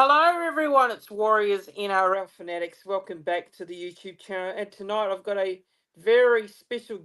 Hello, everyone. It's Warriors NRL Fanatics. Welcome back to the YouTube channel. And tonight I've got a very special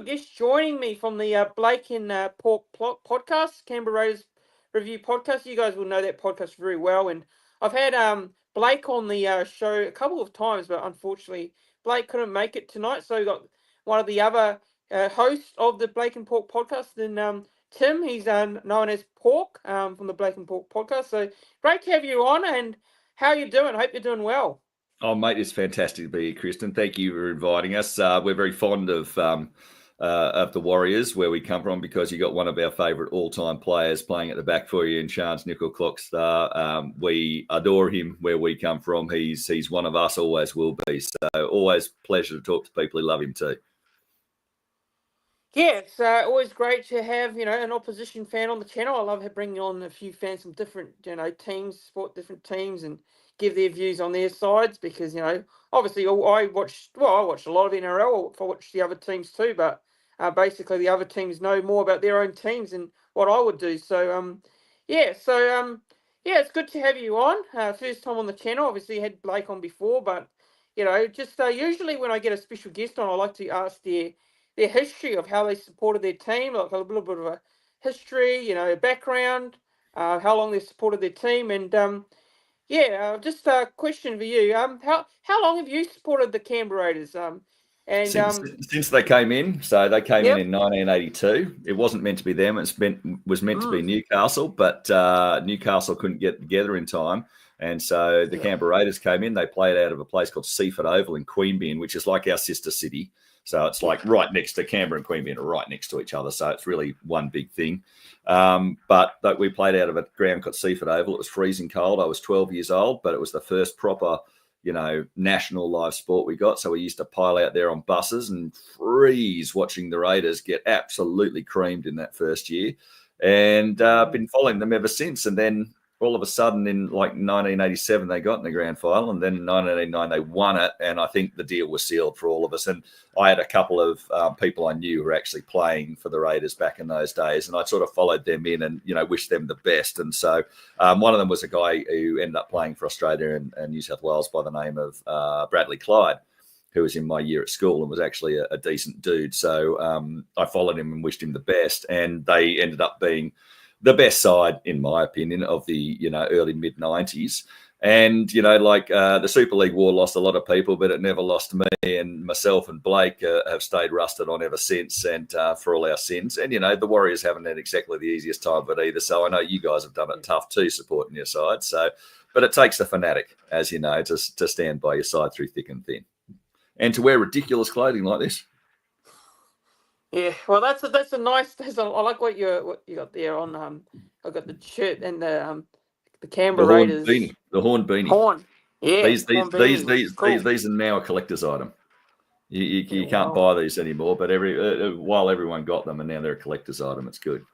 guest joining me from the Blake and Pork podcast, Canberra Raiders review podcast. You guys will know that podcast very well. And I've had Blake on the show a couple of times, but unfortunately Blake couldn't make it tonight. So we got one of the other hosts of the Blake and Pork podcast, and Tim. He's known as Pork from the Blake and Pork podcast. So great to have you on, and how are you doing? I hope you're doing well. Oh, mate, it's fantastic to be here, Kristen. Thank you for inviting us. We're very fond of the Warriors, where we come from, because you got one of our favourite all-time players playing at the back for you in Chance Nickel-Clockstar. We adore him where we come from. He's one of us, always will be. So always pleasure to talk to people who love him too. Yeah, it's always great to have, an opposition fan on the channel. I love bringing on a few fans from different, teams, support different teams and give their views on their sides because, obviously I watched a lot of NRL. I watched the other teams too, but basically the other teams know more about their own teams than what I would do. So, it's good to have you on. First time on the channel. Obviously had Blake on before, but, just usually when I get a special guest on, I like to ask their history of how they supported their team, like a little bit of a history, background, how long they supported their team, and just a question for you. How long have you supported the Canberra Raiders? Since they came in, so they came in 1982. It wasn't meant to be them. It was meant to be Newcastle, but Newcastle couldn't get together in time. And so the Canberra Raiders came in. They played out of a place called Seaford Oval in Queanbeyan, which is like our sister city. So it's like right next to Canberra and Queanbeyan are right next to each other. So it's really one big thing. But we played out of a ground called Seaford Oval. It was freezing cold. I was 12 years old, but it was the first proper, national live sport we got. So we used to pile out there on buses and freeze watching the Raiders get absolutely creamed in that first year. And been following them ever since. And then all of a sudden in like 1987, they got in the grand final, and then in 1989, they won it. And I think the deal was sealed for all of us. And I had a couple of people I knew who were actually playing for the Raiders back in those days. And I sort of followed them in and, wished them the best. And so one of them was a guy who ended up playing for Australia and New South Wales by the name of Bradley Clyde, who was in my year at school and was actually a decent dude. So I followed him and wished him the best. And they ended up being the best side, in my opinion, of the, early mid-90s. And, the Super League war lost a lot of people, but it never lost me. And myself and Blake have stayed rusted on ever since, and for all our sins. And, the Warriors haven't had exactly the easiest time of it either. So I know you guys have done it tough too, supporting your side. So, but it takes a fanatic, as you know, to stand by your side through thick and thin. And to wear ridiculous clothing like this. Yeah, well, that's a nice. I like what you got there on. I got the shirt and the Canberra Raiders. The horn beanie. Horn. Yeah. These are now a collector's item. You can't buy these anymore, but while everyone got them, and now they're a collector's item. It's good.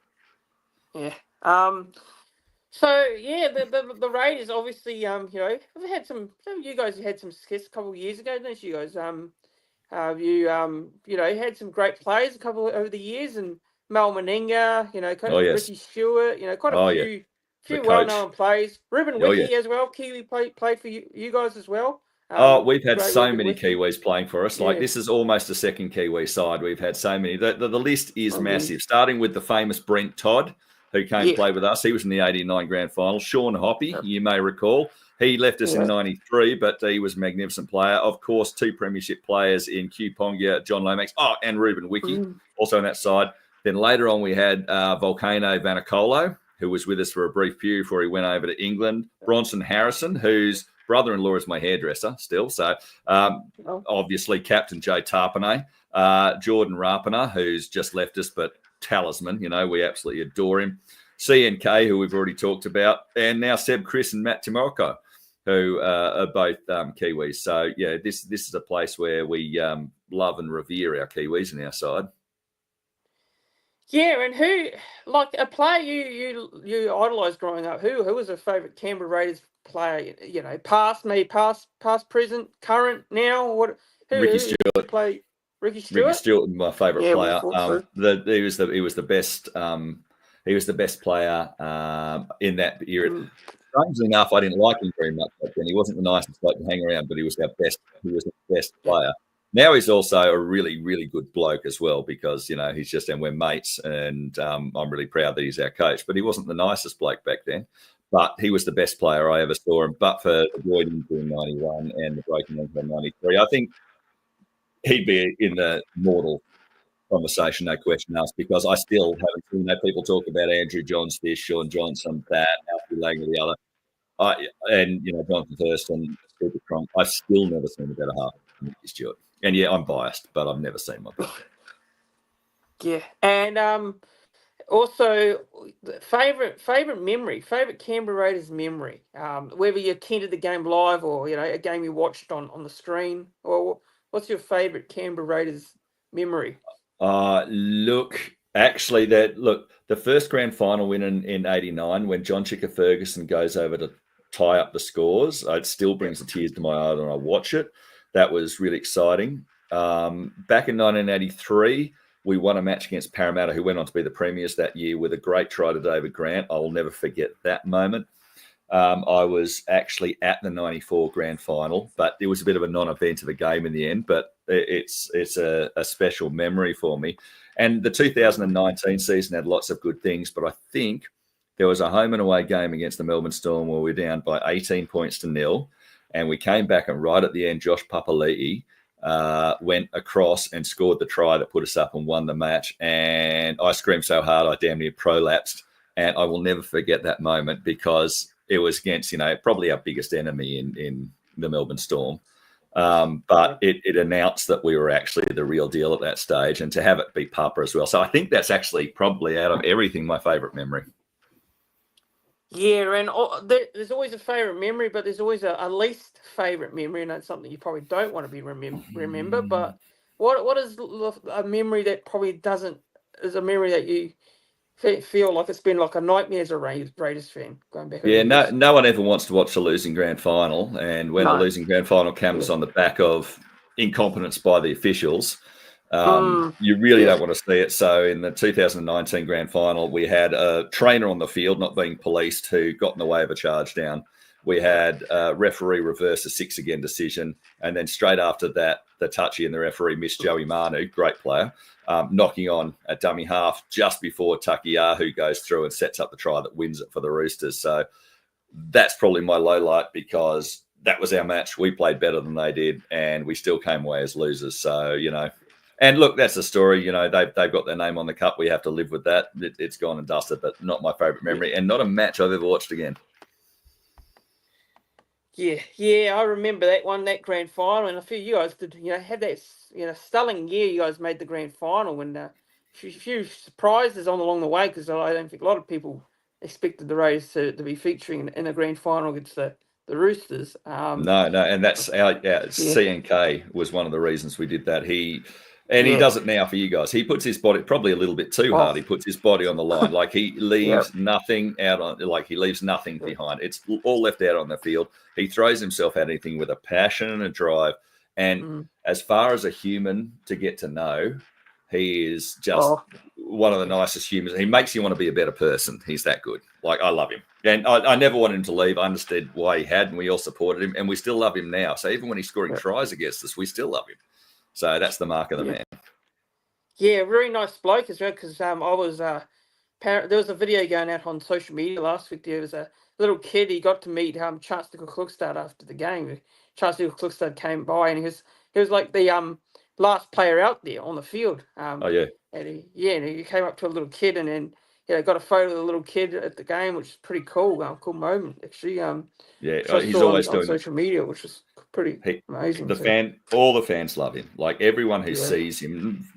Yeah. So yeah, the Raiders obviously we've had some. You guys had some success a couple of years ago, didn't you guys? You had some great players over the years, and Mal Meninga, Ricky Stewart, quite a few well-known players. Ruben Wiki as well. Kiwi played for you guys as well. We've had so many Kiwis playing for us. This is almost a second Kiwi side. We've had so many. The list is massive, starting with the famous Brent Todd, who came to play with us. He was in the 89 grand final. Sean Hoppy, you may recall. He left us in 93, but he was a magnificent player. Of course, 2 premiership players in Q Ponga, John Lomax, and Ruben Wiki, also on that side. Then later on, we had Volcano Vanicolo, who was with us for a brief period before he went over to England. Bronson Harrison, whose brother-in-law is my hairdresser still. So obviously Captain Joe Tarpanay. Jordan Rapana, who's just left us, but talisman, we absolutely adore him. CNK, who we've already talked about. And now Seb Chris and Matt Timorko, who are both Kiwis. So, yeah, this is a place where we love and revere our Kiwis on our side. Yeah, and who, like a player you idolised growing up, who was a favourite Canberra Raiders player, past, present, current, now? Ricky Stewart. Ricky Stewart? Ricky Stewart, my favourite player. He was the best. He was the best player in that era. strangely enough, I didn't like him very much back then. He wasn't the nicest bloke to hang around, but he was our best. He was the best player. Now he's also a really, really good bloke as well because he's just and we're mates, and I'm really proud that he's our coach. But he wasn't the nicest bloke back then. But he was the best player I ever saw. And but for the Void injury in '91 and the broken ankle in '93, I think he'd be in the mortal conversation, no question asked, because I still haven't seen people talk about Andrew Johns this, Sean Johnson that, Alfie Langer the other, Jonathan Thurston, Stupid Cronk. I've still never seen a better half than Mickey Stewart. And yeah, I'm biased, but I've never seen one. Yeah, and also favorite Canberra Raiders memory. Whether you attended the game live or a game you watched on the screen, or what's your favorite Canberra Raiders memory? The first grand final win in '89 when John Chicka Ferguson goes over to tie up the scores, it still brings the tears to my eye when I watch it. That was really exciting. Back in 1983, we won a match against Parramatta, who went on to be the premiers that year with a great try to David Grant. I will never forget that moment. I was actually at the 94 grand final, but it was a bit of a non-event of a game in the end, but it's a special memory for me. And the 2019 season had lots of good things, but I think there was a home and away game against the Melbourne Storm where we were down by 18 points to 0, and we came back, and right at the end, Josh Papali'i went across and scored the try that put us up and won the match. And I screamed so hard I damn near prolapsed, and I will never forget that moment because it was against, probably our biggest enemy in the Melbourne Storm. But it announced that we were actually the real deal at that stage, and to have it beat Papa as well. So I think that's actually probably out of everything my favourite memory. Yeah, and there's always a favourite memory, but there's always a least favourite memory, and that's something you probably don't want to be remember. But what is a memory that probably is a memory that you feel like it's been like a nightmare as a Raiders fan going back? Yeah, no one ever wants to watch a losing grand final, and when the losing grand final comes on the back of incompetence by the officials, you really don't want to see it. So in the 2019 grand final, we had a trainer on the field not being policed who got in the way of a charge down. We had a referee reverse a 6-again decision, and then straight after that, the touchy and the referee missed Joey Manu, great player, knocking on a dummy half just before Takiyahu goes through and sets up the try that wins it for the Roosters. So that's probably my low light because that was our match. We played better than they did, and we still came away as losers. So, and look, that's the story. They've got their name on the cup. We have to live with that. It's gone and dusted, but not my favourite memory and not a match I've ever watched again. Yeah, I remember that grand final, and I feel you guys did, had that, stunning year. You guys made the grand final, and a few surprises along the way because I don't think a lot of people expected the Raiders to be featuring in a grand final against the Roosters. No, and that's our CNK was one of the reasons we did that. He does it now for you guys. He puts his body probably a little bit too hard. He puts his body on the line, like he leaves nothing out on, like he leaves nothing behind. It's all left out on the field. He throws himself at anything with a passion and a drive. And as far as a human to get to know, he is just one of the nicest humans. He makes you want to be a better person. He's that good. Like, I love him. And I never wanted him to leave. I understood why he had, and we all supported him, and we still love him now. So even when he's scoring tries against us, we still love him. So that's the mark of the man. Yeah, very nice bloke as well, because I was there was a video going out on social media last week. There was a little kid. He got to meet Chance Nickel-Klugstad after the game. Chance Nickel-Klugstad came by, and he was like the last player out there on the field. And he came up to a little kid, and then got a photo of the little kid at the game, which is pretty cool. Cool moment actually. He's always doing on social media, which is pretty amazing. All the fans love him. Like everyone who sees him,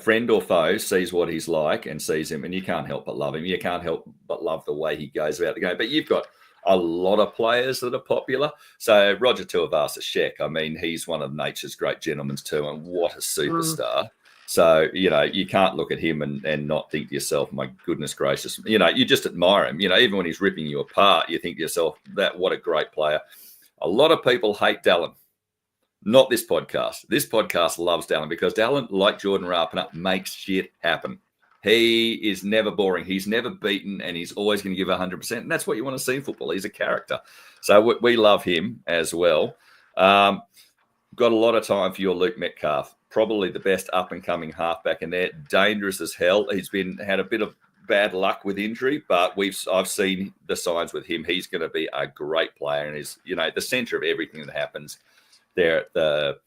friend or foe, sees what he's like and sees him, and you can't help but love him. You can't help but love the way he goes about the game. But you've got a lot of players that are popular. So Roger Tuivasa-Sheck, I mean, he's one of nature's great gentlemen too, and what a superstar. So, you can't look at him and not think to yourself, my goodness gracious, you just admire him. Even when he's ripping you apart, you think to yourself, what a great player. A lot of people hate Dallin. Not this podcast. This podcast loves Dallin because Dallin, like Jordan Rapana, makes shit happen. He is never boring. He's never beaten, and he's always going to give 100%. And that's what you want to see in football. He's a character. So we love him as well. Got a lot of time for your Luke Metcalf. Probably the best up-and-coming halfback in there. Dangerous as hell. He's had a bit of bad luck with injury, but I've seen the signs with him. He's going to be a great player and is, the centre of everything that happens there at the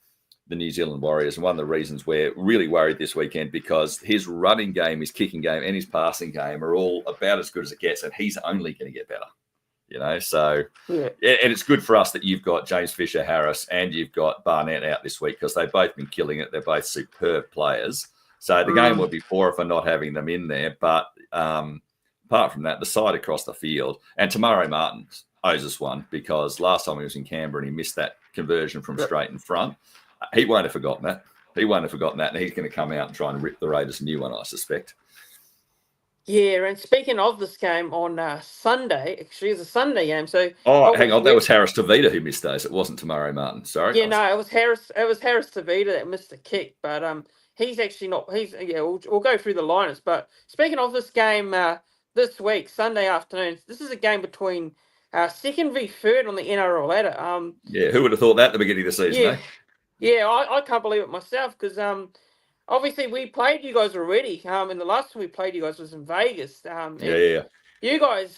New Zealand Warriors. And one of the reasons we're really worried this weekend, because his running game, his kicking game, and his passing game are all about as good as it gets, and he's only going to get better. So yeah. And it's good for us that you've got James Fisher-Harris and you've got Barnett out this week, because they've both been killing it. They're both superb players. So the game would be poor for not having them in there. But apart from that, the side across the field, and Tamari Martin owes us one, because last time he was in Canberra and he missed that conversion from straight in front. He won't have forgotten that. And he's going to come out and try and rip the Raiders a new one, I suspect. Yeah, and speaking of this game on Sunday, actually, it's a Sunday game. So hang on, that was Harris Tavita who missed those. It wasn't Tamari Martin. Sorry. Yeah, no, it was Harris. It was Harris Tavita that missed the kick, but he's actually not. We'll go through the lineups. But speaking of this game this week, Sunday afternoon, this is a game between second v third on the NRL ladder. Who would have thought that at the beginning of the season? Yeah, yeah, I can't believe it myself, because obviously we played you guys already. And the last time we played you guys was in Vegas. Yeah. You guys,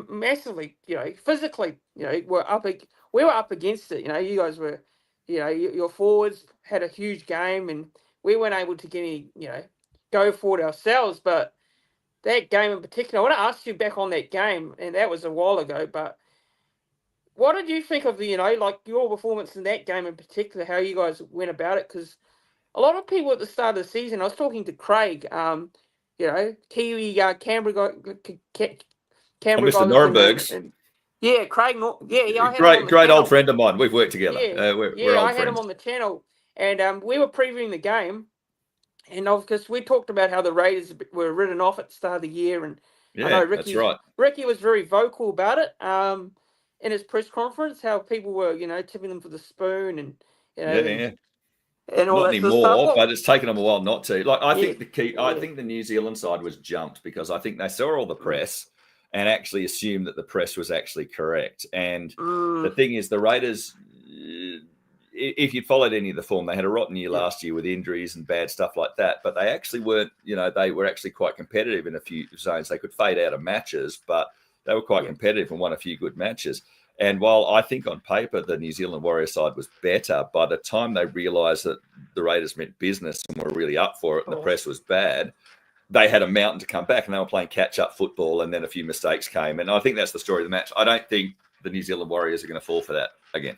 massively, physically, we were up against it. You guys were, your forwards had a huge game, and we weren't able to get any, go forward ourselves. But that game in particular, I want to ask you back on that game, and that was a while ago. But what did you think of the, like your performance in that game in particular? How you guys went about it? Because a lot of people at the start of the season, I was talking to Craig, Kiwi Canberra guy, Mr. Norbergs. Yeah, Craig. I had great old friend of mine. We've worked together. We're old I had him on the channel, and we were previewing the game, and because we talked about how the Raiders were written off at the start of the year, and I know that's right. Ricky was very vocal about it in his press conference, how people were tipping them for the spoon, and and all not that anymore, sort of stuff. But it's taken them a while not to. Like I think I think the New Zealand side was jumped, because I think they saw all the press and actually assumed that the press was actually correct. And the thing is, the Raiders, if you followed any of the form, they had a rotten year last year with injuries and bad stuff like that. But they actually weren't, they were actually quite competitive in a few zones. They could fade out of matches, but they were quite competitive and won a few good matches. And while I think on paper the New Zealand Warriors side was better, by the time they realised that the Raiders meant business and were really up for it and the press was bad, they had a mountain to come back, and they were playing catch-up football, and then a few mistakes came. And I think that's the story of the match. I don't think the New Zealand Warriors are going to fall for that again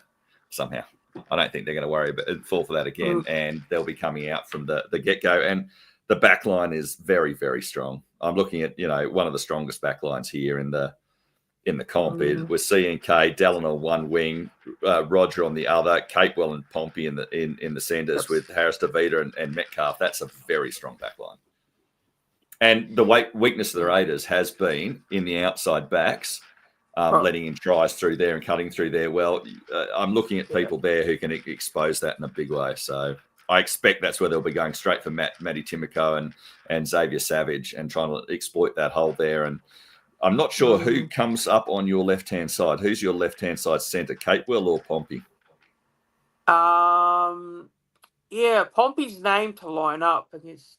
somehow. I don't think they're going to fall for that again, and they'll be coming out from the get-go. And the back line is very, very strong. I'm looking at, one of the strongest back lines here in the comp. We're C&K, Dallin on one wing, Roger on the other, Capewell and Pompey in the centres with Harris Tavita and Metcalf. That's a very strong back line. And the weakness of the Raiders has been in the outside backs, letting in tries through there and cutting through there. Well, I'm looking at people there who can expose that in a big way. So I expect that's where they'll be going straight for Matty Timoko and Xavier Savage and trying to exploit that hole there. And I'm not sure who comes up on your left-hand side. Who's your left-hand side centre, Capewell or Pompey? Pompey's name to line up against.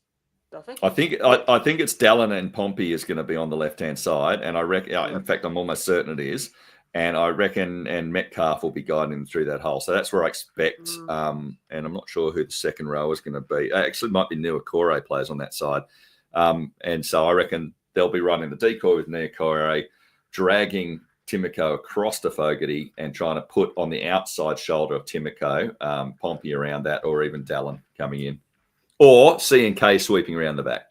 I think it's Dallin and Pompey is going to be on the left-hand side, and I reckon. In fact, I'm almost certain it is, and I reckon and Metcalf will be guiding them through that hole. So that's where I expect. And I'm not sure who the second row is going to be. Actually, might be Nuakore players on that side, and so I reckon they'll be running the decoy with Nuakore, dragging Timoko across to Fogarty and trying to put on the outside shoulder of Timoko, Pompey around that, or even Dallin coming in. Or C&K sweeping around the back.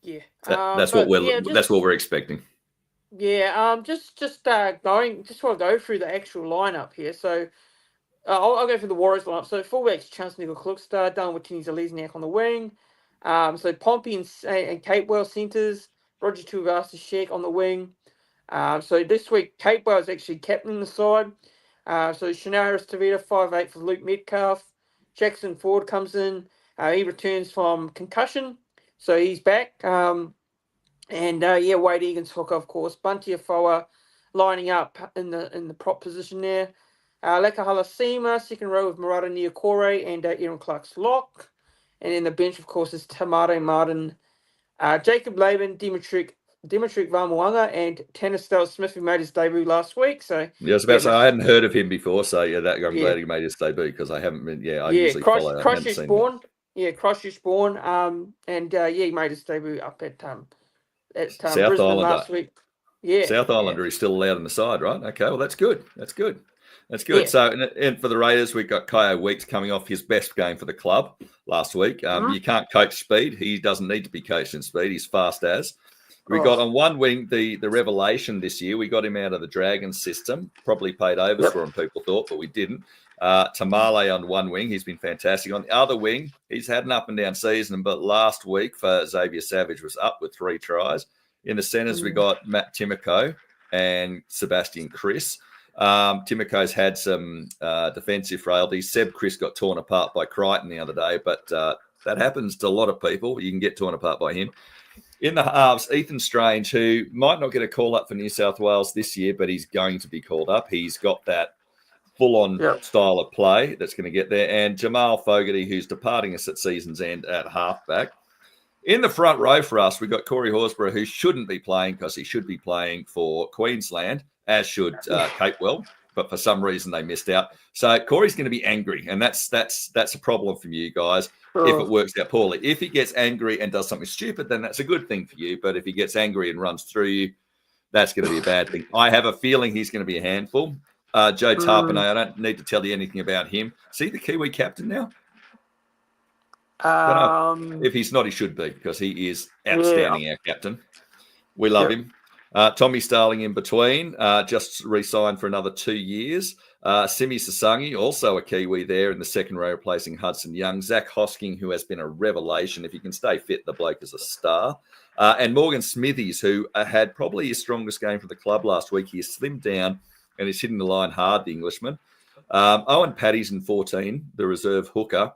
Yeah, that's what we're expecting. Yeah, just want to go through the actual lineup here. So I'll go through the Warriors lineup. So fullbacks, Chance Nickel-Kluxtar, done with Tini Zalesniak on the wing. So Pompey and Capewell centres, Roger Tuivasa-Sheck on the wing. So this week Capewell is actually captaining the side. So Chanel Harris-Tavita 5'8" for Luke Metcalf. Jackson Ford comes in. He returns from concussion, so he's back. Wade Egan's hooker, of course. Bunty Afoa lining up in the prop position there. Lekahala Sema, second row with Murata Niokore and Aaron Clark's lock. And then the bench, of course, is Tamare Martin, Jacob Laban, Dimitri Vamuanga, and Tanner Smith, who made his debut last week. So I was about to say, I hadn't heard of him before, so I'm glad he made his debut because I haven't been. I usually follow. Christchurch born. Yeah, Christchurch born. He made his debut up at South Brisbane Islander last week. Yeah, South Islander is still allowed on the side, right? Okay, well that's good. That's good. Yeah. So, and for the Raiders, we've got Kyo Weeks coming off his best game for the club last week. You can't coach speed. He doesn't need to be coached in speed. He's fast as. We got on one wing the revelation this year. We got him out of the Dragons system. Probably paid overs for him, people thought, but we didn't. Tamale on one wing. He's been fantastic. On the other wing, he's had an up and down season, but last week for Xavier Savage was up with 3 tries. In the centres, we got Matt Timoko and Sebastian Chris. Timoko's had some defensive frailties. Seb Chris got torn apart by Crichton the other day, but that happens to a lot of people. You can get torn apart by him. In the halves, Ethan Strange, who might not get a call up for New South Wales this year, but he's going to be called up. He's got that full-on style of play that's going to get there. And Jamal Fogarty, who's departing us at season's end at halfback. In the front row for us, we've got Corey Horsburgh, who shouldn't be playing because he should be playing for Queensland, as should Capewell, but for some reason they missed out. So Corey's going to be angry, and that's a problem for you guys if it works out poorly. If he gets angry and does something stupid, then that's a good thing for you. But if he gets angry and runs through you, that's going to be a bad thing. I have a feeling he's going to be a handful. Joe Tarpanay, I don't need to tell you anything about him. See the Kiwi captain now? If he's not, he should be, because he is outstanding, our captain. We love him. Tommy Starling in between, just re-signed for another 2 years. Simi Sasangi, also a Kiwi there in the second row, replacing Hudson Young. Zach Hosking, who has been a revelation. If he can stay fit, the bloke is a star. And Morgan Smithies, who had probably his strongest game for the club last week. He has slimmed down and he's hitting the line hard, the Englishman. Owen Paddy's in 14, the reserve hooker.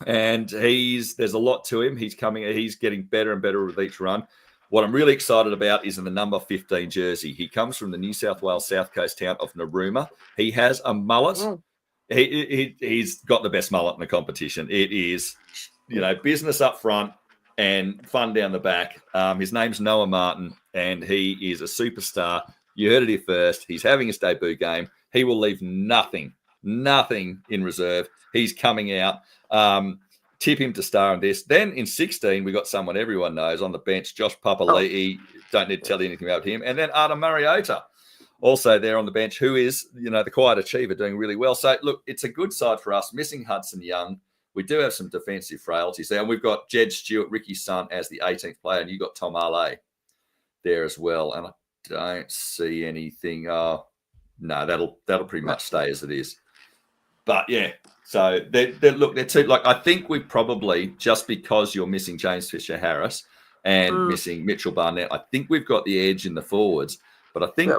And there's a lot to him. He's getting better and better with each run. What I'm really excited about is in the number 15 jersey. He comes from the New South Wales South Coast town of Narooma. He has a mullet. He's got the best mullet in the competition. It is, business up front and fun down the back. His name's Noah Martin, and he is a superstar. You heard it here first. He's having his debut game. He will leave nothing in reserve. He's coming out. Tip him to star in this. Then in 16, we got someone everyone knows on the bench, Josh Papali'i. Don't need to tell you anything about him. And then Adam Mariota, also there on the bench, who is, the quiet achiever, doing really well. So, look, it's a good side for us. Missing Hudson Young. We do have some defensive frailties there. And we've got Jed Stewart, Ricky's son, as the 18th player. And you've got Tom Ale there as well. And I don't see anything. No, that'll pretty much stay as it is. But, yeah. So, they're two. Like, I think we probably, just because you're missing James Fisher-Harris and missing Mitchell Barnett, I think we've got the edge in the forwards. But I think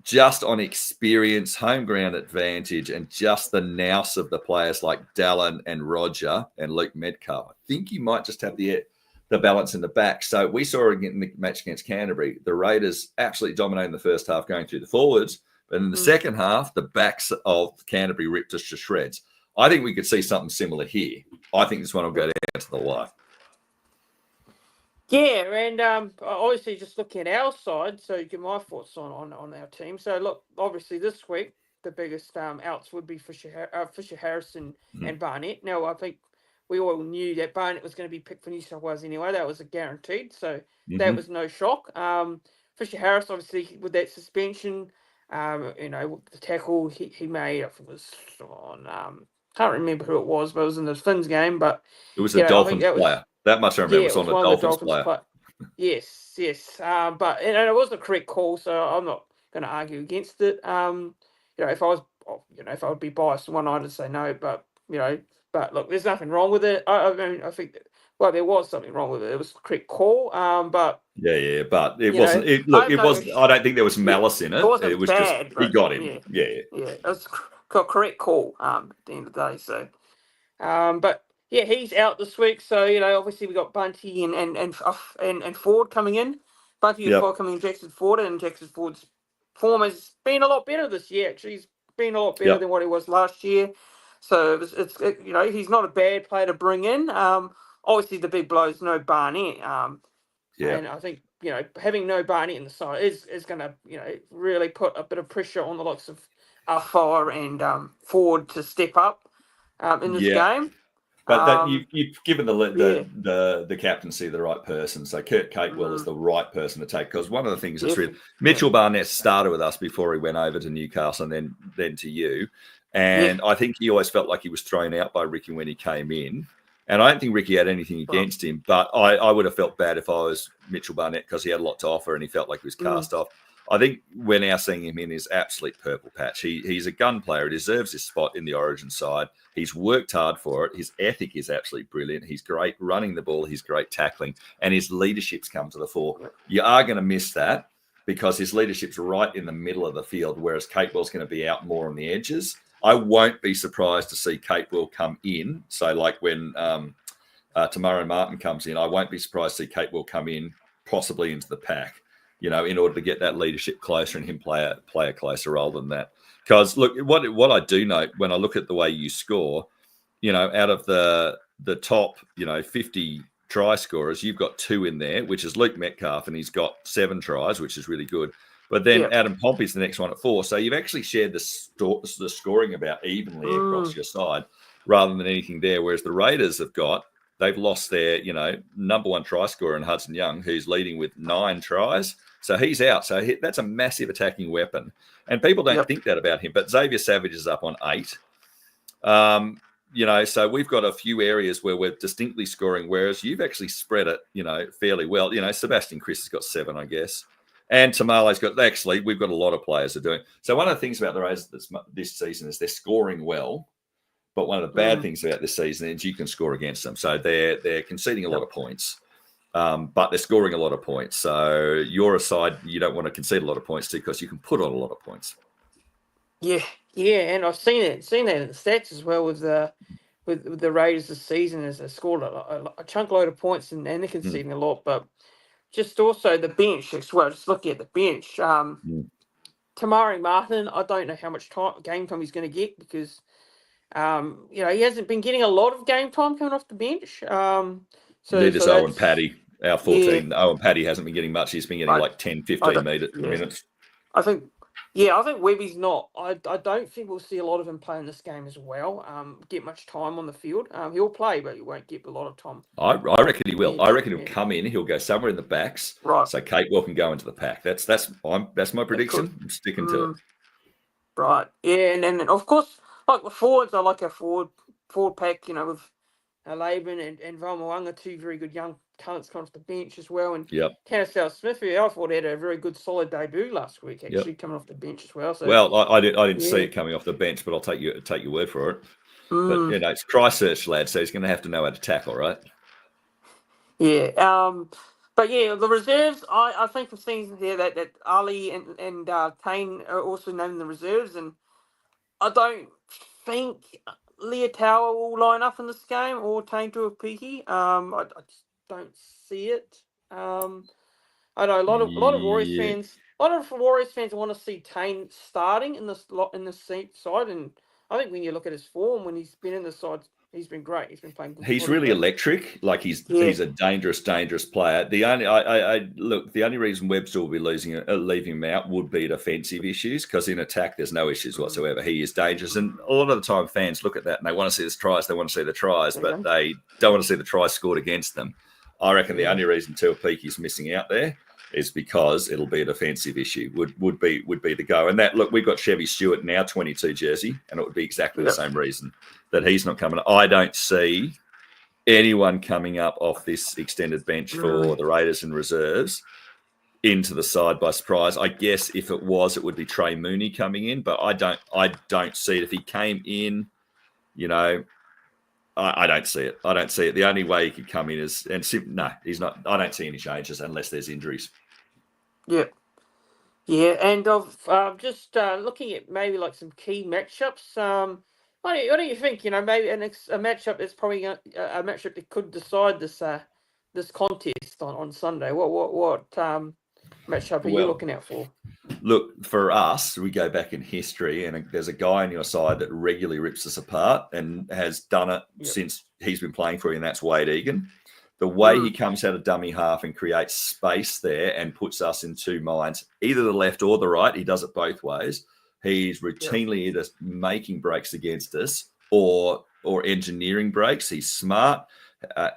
just on experience, home ground advantage, and just the nous of the players like Dallin and Roger and Luke Metcalf, I think you might just have the balance in the back. So we saw in the match against Canterbury, the Raiders absolutely dominating the first half going through the forwards. But in the second half, the backs of Canterbury ripped us to shreds. I think we could see something similar here. I think this one will go down to the wire. Yeah, and obviously just looking at our side, so get my thoughts on our team. So, look, obviously this week, the biggest outs would be Fisher Harrison and Barnett. Now, I think we all knew that Barnett was going to be picked for New South Wales anyway. That was a guaranteed, so that was no shock. Fisher Harris, obviously, with that suspension, the tackle he made, I think it was on... can't remember who it was, but it was in the Finns game. But it was a Dolphins player. That much I remember. It was on the Dolphins player. Yes. But it was the correct call, so I'm not going to argue against it. If I would be biased one, I'd say no. But but look, there's nothing wrong with it. I think there was something wrong with it. It was the correct call. But but it wasn't. It wasn't. I don't think there was malice in it. It was bad, just he got him. Yeah. It was correct call. At the end of the day, so. But Yeah, he's out this week, so obviously we got Bunty and Ford coming in. Bunty and Ford coming in, Jackson Ford, and Jackson Ford's form has been a lot better this year. Actually, he's been a lot better than what he was last year. So he's not a bad player to bring in. Obviously the big blow is no Barnett. And I think having no Barnett in the side is going to really put a bit of pressure on the likes of Afoa and Ford to step up in this game. But you've given the captaincy the right person. So Kurt Catewell is the right person to take, because one of the things that's really Mitchell Barnett started with us before he went over to Newcastle and then to you. And I think he always felt like he was thrown out by Ricky when he came in. And I don't think Ricky had anything against him, but I would have felt bad if I was Mitchell Barnett, because he had a lot to offer and he felt like he was cast off. I think we're now seeing him in his absolute purple patch. He's a gun player. He deserves his spot in the Origin side. He's worked hard for it. His ethic is absolutely brilliant. He's great running the ball. He's great tackling. And his leadership's come to the fore. You are going to miss that because his leadership's right in the middle of the field, whereas Catewell's going to be out more on the edges. I won't be surprised to see Catewell come in. So like when Tamara Martin comes in, I won't be surprised to see Catewell come in, possibly into the pack, in order to get that leadership closer and him play a closer role than that. Because look, what I do note when I look at the way you score, out of the top, 50 try scorers, you've got 2 in there, which is Luke Metcalf, and he's got 7 tries, which is really good. But then Adam Pompey's the next one at 4. So you've actually shared the scoring about evenly across your side rather than anything there. Whereas the Raiders they've lost their, number 1 try scorer in Hudson Young, who's leading with 9 tries. So he's out. So that's a massive attacking weapon. And people don't think that about him. But Xavier Savage is up on 8. So we've got a few areas where we're distinctly scoring, whereas you've actually spread it, fairly well. Sebastian Chris has got 7, I guess. And Tamale's we've got a lot of players are doing. So one of the things about the Raiders this season is they're scoring well. But one of the bad things about this season is you can score against them. So they're conceding a lot of points. But they're scoring a lot of points. So you're a side you don't want to concede a lot of points to, because you can put on a lot of points. Yeah, and I've seen that in the stats as well with the Raiders this season, as they scored a chunk load of points and they're conceding a lot. But just also the bench as well. Just looking at the bench, Tamari Martin, I don't know how much game time he's going to get, because he hasn't been getting a lot of game time coming off the bench. Neither is Owen Paddy, our 14. Owen Paddy hasn't been getting much. He's been getting like 10, 15 minutes. I think Webby's not. I don't think we'll see a lot of him play in this game as well. Get much time on the field. He'll play, but he won't get a lot of time. I reckon he will. I reckon he'll come in. He'll go somewhere in the backs. Right. So Catewell can go into the pack. That's my prediction. I'm sticking to it. Right. Yeah, and then of course, like the forwards, I like our forward pack. With Laban and Valmoanga, 2 very good young talents come off the bench as well. And Tannissell Smith, I thought had a very good solid debut last week, actually coming off the bench as well. So, I didn't see it coming off the bench, but I'll take your word for it. But it's Christchurch lad, so he's going to have to know how to tackle, right? Yeah. But the reserves, I think we've seen here that Ali and Tane are also named in the reserves, and I don't think Leotawa will line up in this game, or Tane Tuapiki. I just don't see it. I know a lot of Warriors fans. A lot of Warriors fans want to see Tane starting in the side, and I think when you look at his form when he's been in the side, he's been great. He's been playing good. He's really electric. Like he's a dangerous player. The only reason Webster will be leaving him out would be defensive issues, because in attack there's no issues whatsoever. He is dangerous, and a lot of the time fans look at that and they want to see his tries. They want to see the tries, but they don't want to see the tries scored against them. I reckon the only reason Tuapiki is missing out there is because it'll be a defensive issue. Would be the go. And that we've got Chevy Stewart now 22 jersey, and it would be exactly the same reason that he's not coming. I don't see anyone coming up off this extended bench for the Raiders and reserves into the side by surprise. I guess if it was, it would be Trey Mooney coming in, but I don't see it. If he came in, I don't see it. I don't see it. The only way he could come in is he's not. I don't see any changes unless there's injuries. Yeah. And of just looking at maybe like some key matchups. What do you think? Maybe a matchup that's probably a matchup that could decide this contest on Sunday. What matchup are you Well, looking out for? look, for us, we go back in history, and there's a guy on your side that regularly rips us apart and has done it Yep. since he's been playing for you, and that's Wade Egan. The way Mm. he comes out of dummy half and creates space there and puts us in two minds, either the left or the right, he does it both ways. He's routinely either making breaks against us or engineering breaks. He's smart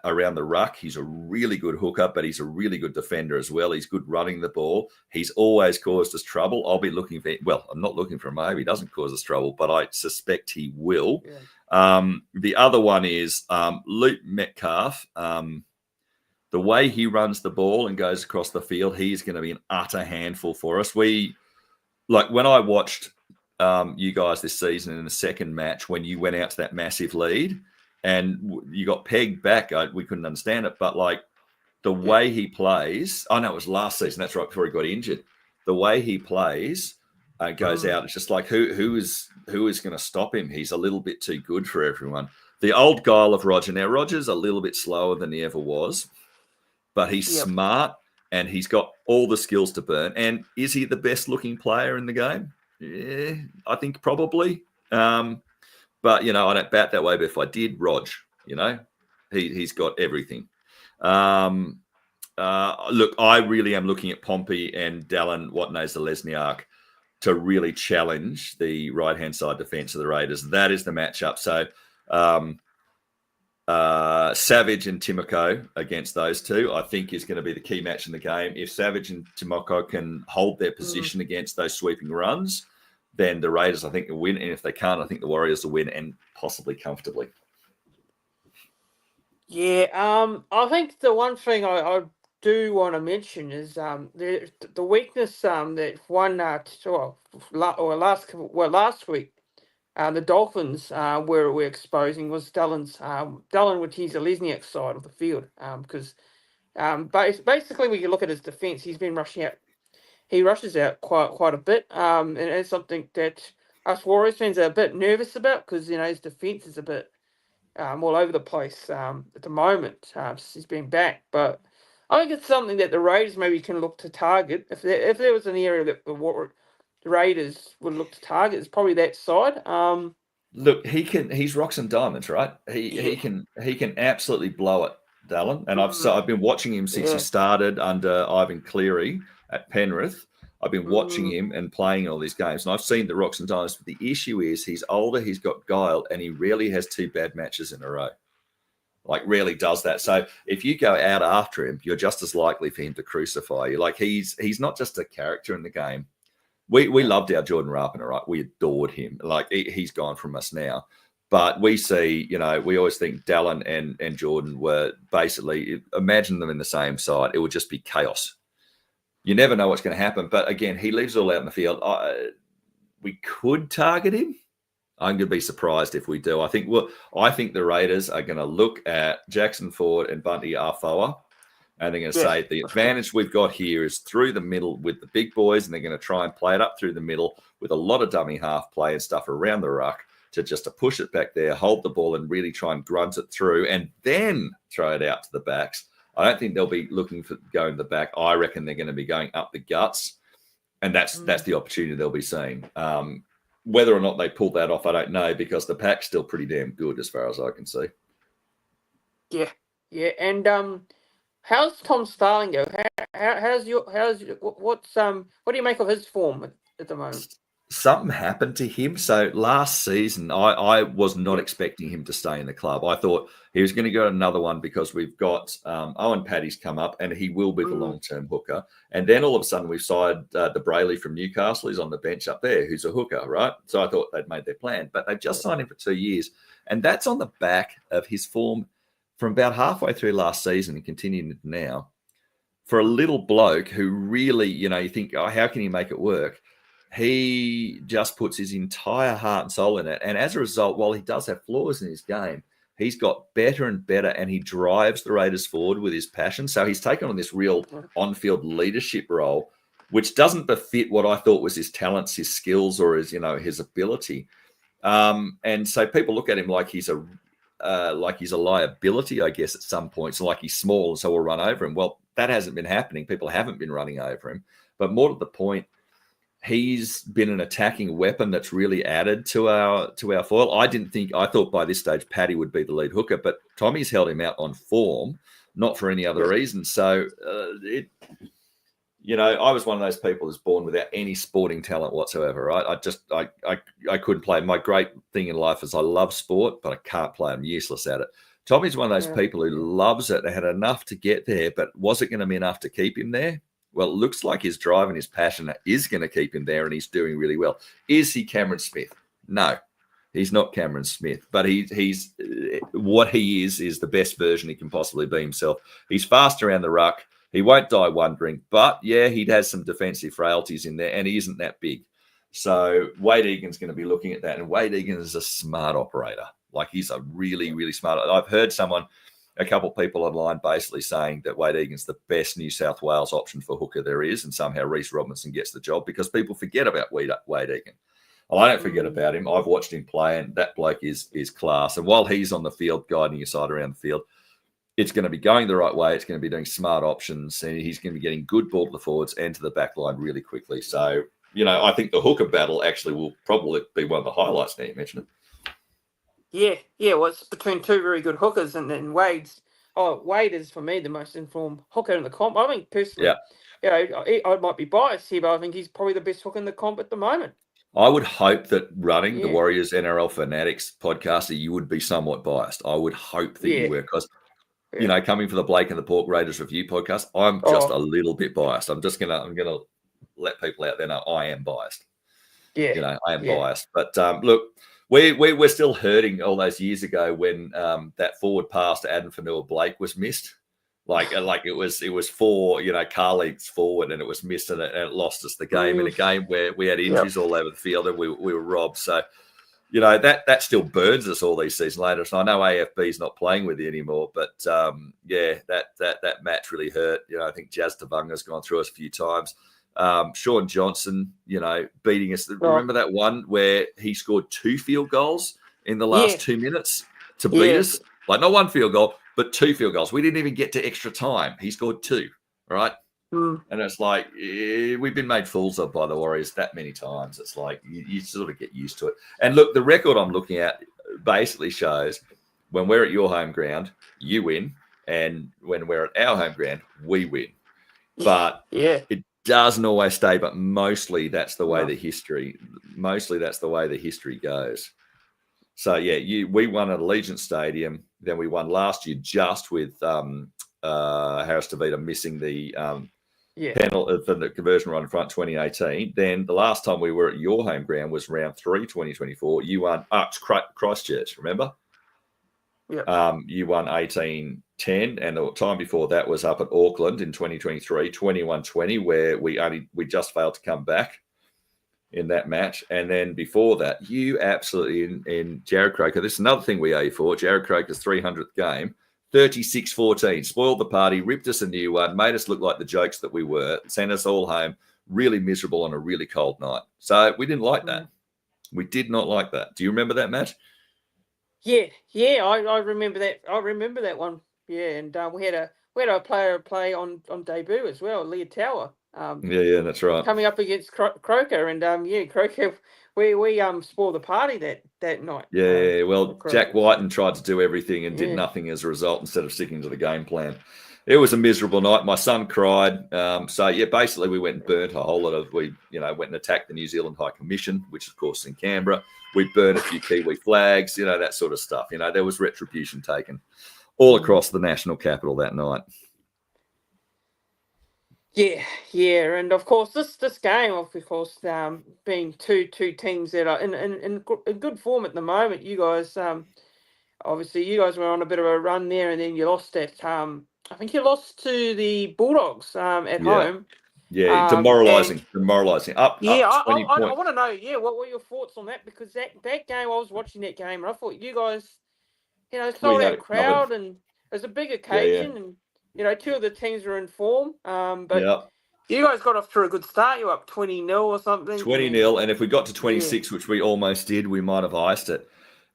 around the ruck. He's a really good hooker, but he's a really good defender as well. He's good running the ball. He's always caused us trouble. I'll be looking for, well, I'm not looking for him. Maybe he doesn't cause us trouble, but I suspect he will. Yeah. The other one is Luke Metcalf. The way he runs the ball and goes across the field, he's going to be an utter handful for us. When I watched you guys this season in the second match, when you went out to that massive lead and you got pegged back, we couldn't understand it. But the way he plays, I know it was last season. That's right before he got injured. The way he plays goes out. It's just like who is going to stop him? He's a little bit too good for everyone. The old guile of Roger. Now Roger's a little bit slower than he ever was, but he's smart and he's got all the skills to burn. And is he the best looking player in the game? Yeah, I think probably. But, I don't bat that way. But if I did, Rog, he's got everything. Look, I really am looking at Pompey and Dallin Watney-Zelezniak to really challenge the right-hand side defence of the Raiders. That is the matchup. So Savage and Timoko against those two, I think, is going to be the key match in the game. If Savage and Timoko can hold their position against those sweeping runs, then the Raiders, I think, will win. And if they can't, I think the Warriors will win, and possibly comfortably. Yeah, I think the one thing I do want to mention is the weakness that last week the Dolphins were exposing was Dallin with his Lesniak side of the field, because basically when you look at his defence, he's been rushing out. He rushes out quite a bit, and it's something that us Warriors fans are a bit nervous about because his defence is a bit all over the place at the moment since he's been back. But I think it's something that the Raiders maybe can look to target. If there was an area that the Raiders would look to target, it's probably that side. Look, he's rocks and diamonds, right? He can absolutely blow it, Dallin. And I've been watching him since he started under Ivan Cleary at Penrith. I've been watching him and playing all these games, and I've seen the rocks and diamonds. But the issue is he's older, he's got guile, and he rarely has two bad matches in a row. Rarely does that. So if you go out after him, you're just as likely for him to crucify you. He's not just a character in the game. We loved our Jordan Rapiner, right? We adored him. He's gone from us now. But we see, we always think Dallin and Jordan were basically, imagine them in the same side. It would just be chaos. You never know what's going to happen. But again, he leaves it all out in the field. We could target him. I'm going to be surprised if we do. I think the Raiders are going to look at Jackson Ford and Bunty Arfoa, and they're going to say the advantage we've got here is through the middle with the big boys, and they're going to try and play it up through the middle with a lot of dummy half play and stuff around the ruck to push it back there, hold the ball, and really try and grunt it through, and then throw it out to the backs. I don't think they'll be looking for going to the back. I reckon they're going to be going up the guts, and that's the opportunity they'll be seeing. Whether or not they pull that off, I don't know, because the pack's still pretty damn good as far as I can see. Yeah. And how's Tom Starling go? What do you make of his form at the moment? Something happened to him. So last season, I was not expecting him to stay in the club. I thought he was going to go another one because we've got Owen Paddy's come up and he will be the long-term hooker. And then all of a sudden we've signed the Brayley from Newcastle. He's on the bench up there, who's a hooker, right? So I thought they'd made their plan. But they've just signed him for 2 years. And that's on the back of his form from about halfway through last season and continuing now. For a little bloke who really, you think, oh, how can he make it work? He just puts his entire heart and soul in it. And as a result, while he does have flaws in his game, he's got better and better, and he drives the Raiders forward with his passion. So he's taken on this real on-field leadership role, which doesn't befit what I thought was his talents, his skills, or his ability. And so people look at him like he's a liability, I guess, at some points, like he's small and so we'll run over him. Well, that hasn't been happening. People haven't been running over him. But more to the point, he's been an attacking weapon that's really added to our foil. I thought by this stage Paddy would be the lead hooker, but Tommy's held him out on form, not for any other reason. So I was one of those people who's born without any sporting talent whatsoever, right? I couldn't play. My great thing in life is I love sport, but I can't play. I'm useless at it. Tommy's one of those people who loves it. They had enough to get there, but was it going to be enough to keep him there? Well, it looks like his drive and his passion is going to keep him there, and he's doing really well. Is he Cameron Smith? No, he's not Cameron Smith, but he's what he is the best version he can possibly be himself. He's fast around the ruck. He won't die wondering, but yeah, he has some defensive frailties in there, and he isn't that big. So Wade Egan's going to be looking at that, and Wade Egan is a smart operator. Like, he's a really, really smart. I've heard a couple of people online basically saying that Wade Egan's the best New South Wales option for hooker there is, and somehow Reece Robinson gets the job because people forget about Wade Egan. Well, I don't forget about him. I've watched him play, and that bloke is class. And while he's on the field guiding your side around the field, it's going to be going the right way. It's going to be doing smart options, and he's going to be getting good ball to the forwards and to the back line really quickly. So, I think the hooker battle actually will probably be one of the highlights now you mentioned it. Yeah. Well, it's between two very good hookers, and then Wade is for me the most informed hooker in the comp. I think personally, I might be biased here, but I think he's probably the best hooker in the comp at the moment. I would hope that running the Warriors NRL Fanatics podcast, that you would be somewhat biased. I would hope that you were, because coming for the Blake and the Pork Raiders review podcast, I'm just a little bit biased. I'm gonna let people out there know I am biased. Yeah, I am biased. But look. We're still hurting all those years ago when that forward pass to Adam Fanua-Blake was missed. Like it was four, Carleagues forward, and it was missed, and it lost us the game in a game where we had injuries all over the field and we were robbed. So, that still burns us all these seasons later. So I know AFB's not playing with you anymore, but that match really hurt. I think Jazz Tavunga's gone through us a few times. Sean Johnson, beating us. Remember that one where he scored 2 field goals in the last 2 minutes to beat us? Like, not 1 field goal, but 2 field goals. We didn't even get to extra time. He scored 2, right? And it's like, we've been made fools of by the Warriors that many times. It's like, you sort of get used to it. And look, the record I'm looking at basically shows when we're at your home ground, you win. And when we're at our home ground, we win. But it doesn't always stay, but mostly that's the way the history goes. So we won at Allegiant Stadium, then we won last year just with Harris DeVita missing the penalty for the conversion run in front 2018. Then the last time we were at your home ground was round 3 2024. You won Christchurch, remember? You won 18-10, and the time before that was up at Auckland in 2023, 21-20, where we just failed to come back in that match. And then before that, you absolutely in Jared Croker. This is another thing we owe you for. Jared Croker's 300th game, 36-14, spoiled the party, ripped us a new one, made us look like the jokes that we were, sent us all home really miserable on a really cold night. So we didn't like that. We did not like that. Do you remember that match? Yeah, I remember that. I remember that one. Yeah, and we had a player play on debut as well, Leah Tower. That's right. Coming up against Croker, and Croker, we spoiled the party that night. Well, Jack Whiten tried to do everything and did nothing as a result instead of sticking to the game plan. It was a miserable night. My son cried. Basically we went and burnt a whole lot of, went and attacked the New Zealand High Commission, which of course is in Canberra. We burned a few Kiwi flags, that sort of stuff. There was retribution taken all across the national capital that night. Yeah, and of course this game, of course, being two teams that are in good form at the moment. You guys, obviously, you guys were on a bit of a run there, and then you lost at I think you lost to the Bulldogs at home. Yeah, demoralising. Up 20 I points. want to know, what were your thoughts on that? Because that game, I was watching that game, and I thought you guys, sold out crowd, and it was a big occasion, and 2 of the teams were in form. But You guys got off to a good start. You were up 20-0 or something. 20-0, and if we got to 26, which we almost did, we might have iced it.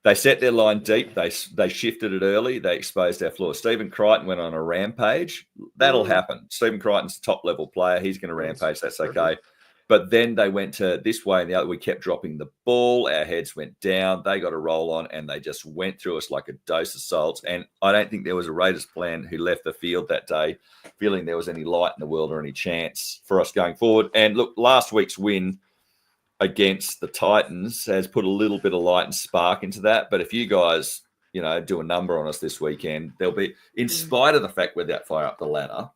They set their line deep. They shifted it early. They exposed our floor. Stephen Crichton went on a rampage. That'll happen. Stephen Crichton's a top-level player. He's going to rampage. That's okay. But then they went to this way and the other. We kept dropping the ball. Our heads went down. They got a roll on, and they just went through us like a dose of salts. And I don't think there was a Raiders plan who left the field that day feeling there was any light in the world or any chance for us going forward. And look, last week's win against the Titans has put a little bit of light and spark into that. But if you guys, do a number on us this weekend, there'll be, in spite of the fact we're that far up the ladder,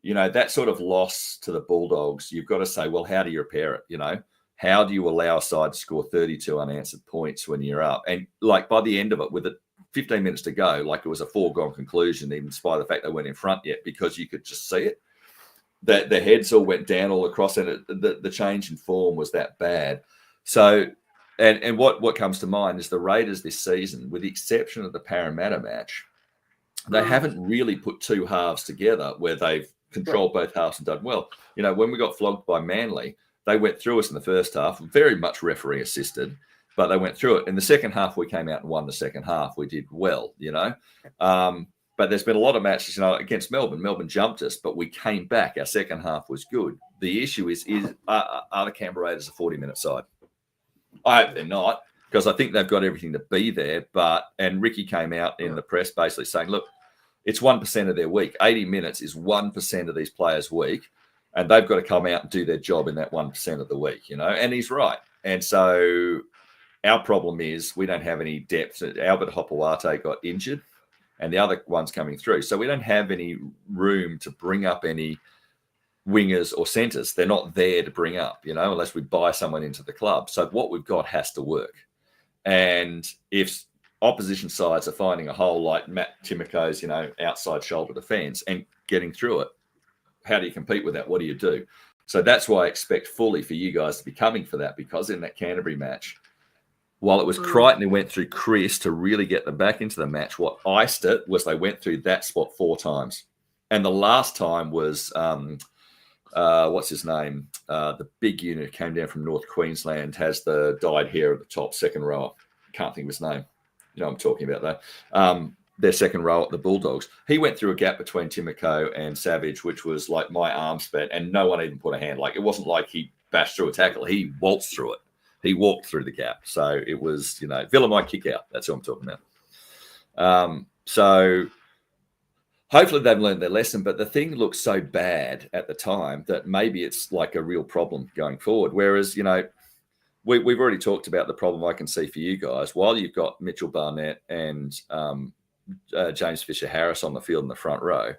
that sort of loss to the Bulldogs, you've got to say, well, how do you repair it? How do you allow a side to score 32 unanswered points when you're up? And like by the end of it, with it 15 minutes to go, like it was a foregone conclusion, even in spite of the fact they weren't in front yet, because you could just see it. That the heads all went down all across, and the change in form was that bad. So, and what comes to mind is the Raiders this season, with the exception of the Parramatta match, they haven't really put two halves together where they've controlled both halves and done well. When we got flogged by Manly, they went through us in the first half, very much referee assisted, but they went through it. In the second half, we came out and won the second half. We did well, But there's been a lot of matches, against Melbourne. Melbourne jumped us, but we came back. Our second half was good. The issue is are the Canberra Raiders a 40-minute side? I hope they're not, because I think they've got everything to be there. And Ricky came out in the press basically saying, look, it's 1% of their week. 80 minutes is 1% of these players' week, and they've got to come out and do their job in that 1% of the week, and he's right. And so our problem is we don't have any depth. Albert Hopewate got injured, and the other one's coming through. So we don't have any room to bring up any wingers or centres. They're not there to bring up, unless we buy someone into the club. So what we've got has to work. And if opposition sides are finding a hole like Matt Timoko's, outside shoulder defence and getting through it, how do you compete with that? What do you do? So that's why I expect fully for you guys to be coming for that, because in that Canterbury match, while it was Crichton who went through Chris to really get them back into the match, what iced it was they went through that spot 4 times. And the last time was, what's his name? The big unit came down from North Queensland, has the dyed hair at the top, second rower. Can't think of his name. I'm talking about that. Their second row at the Bulldogs. He went through a gap between Timoko and Savage, which was like my arm span, and no one even put a hand. Like, it wasn't like he bashed through a tackle. He waltzed through it. He walked through the gap. So it was, Villa might kick out. That's what I'm talking about. So hopefully they've learned their lesson, but the thing looked so bad at the time that maybe it's like a real problem going forward. Whereas, we've already talked about the problem I can see for you guys. While you've got Mitchell Barnett and James Fisher-Harris on the field in the front row,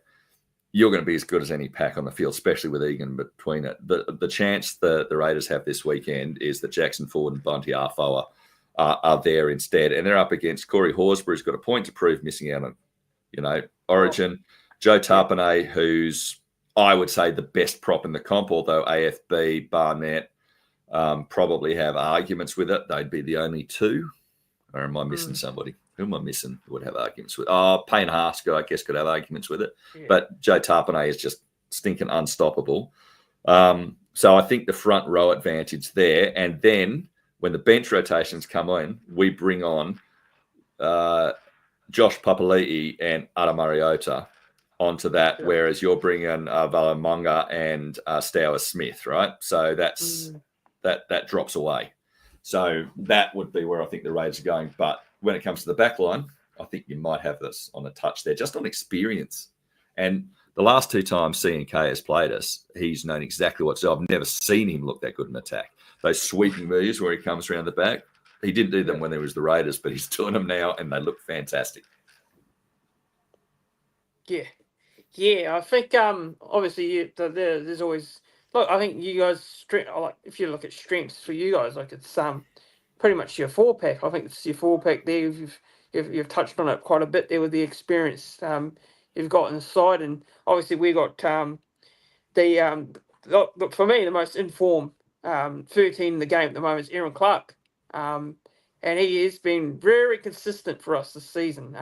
you're going to be as good as any pack on the field, especially with Egan between it. The chance the Raiders have this weekend is that Jackson Ford and Bunty Arfoa are there instead. And they're up against Corey Horsburgh, who's got a point to prove, missing out on, Origin. Joe Tarpanay, who's, I would say, the best prop in the comp, although AFB, Barnett probably have arguments with it. They'd be the only two. Or am I missing somebody? Who am I missing who would have arguments with? Payne Haskell, I guess, could have arguments with it. Yeah. But Joe Tarpanay is just stinking unstoppable. So I think the front row advantage there. And then when the bench rotations come in, we bring on Josh Papali'i and Ada Mariota onto that, whereas you're bringing Valamonga and Stower Smith, right? So that's that drops away. So that would be where I think the Raiders are going. But when it comes to the back line, I think you might have this on a touch there, just on experience. And the last 2 times C&K has played us, he's known exactly what to do. I've never seen him look that good in attack. Those sweeping moves where he comes around the back, he didn't do them when there was the Raiders, but he's doing them now, and they look fantastic. Yeah. I think obviously there's always. Look, I think you guys, like, if you look at strengths for you guys, like, it's pretty much your 4-pack. I think it's your 4-pack there. You've touched on it quite a bit there with the experience you've got inside, and obviously we got look, for me, the most informed 13 in the game at the moment is Aaron Clark, and he has been very consistent for us this season.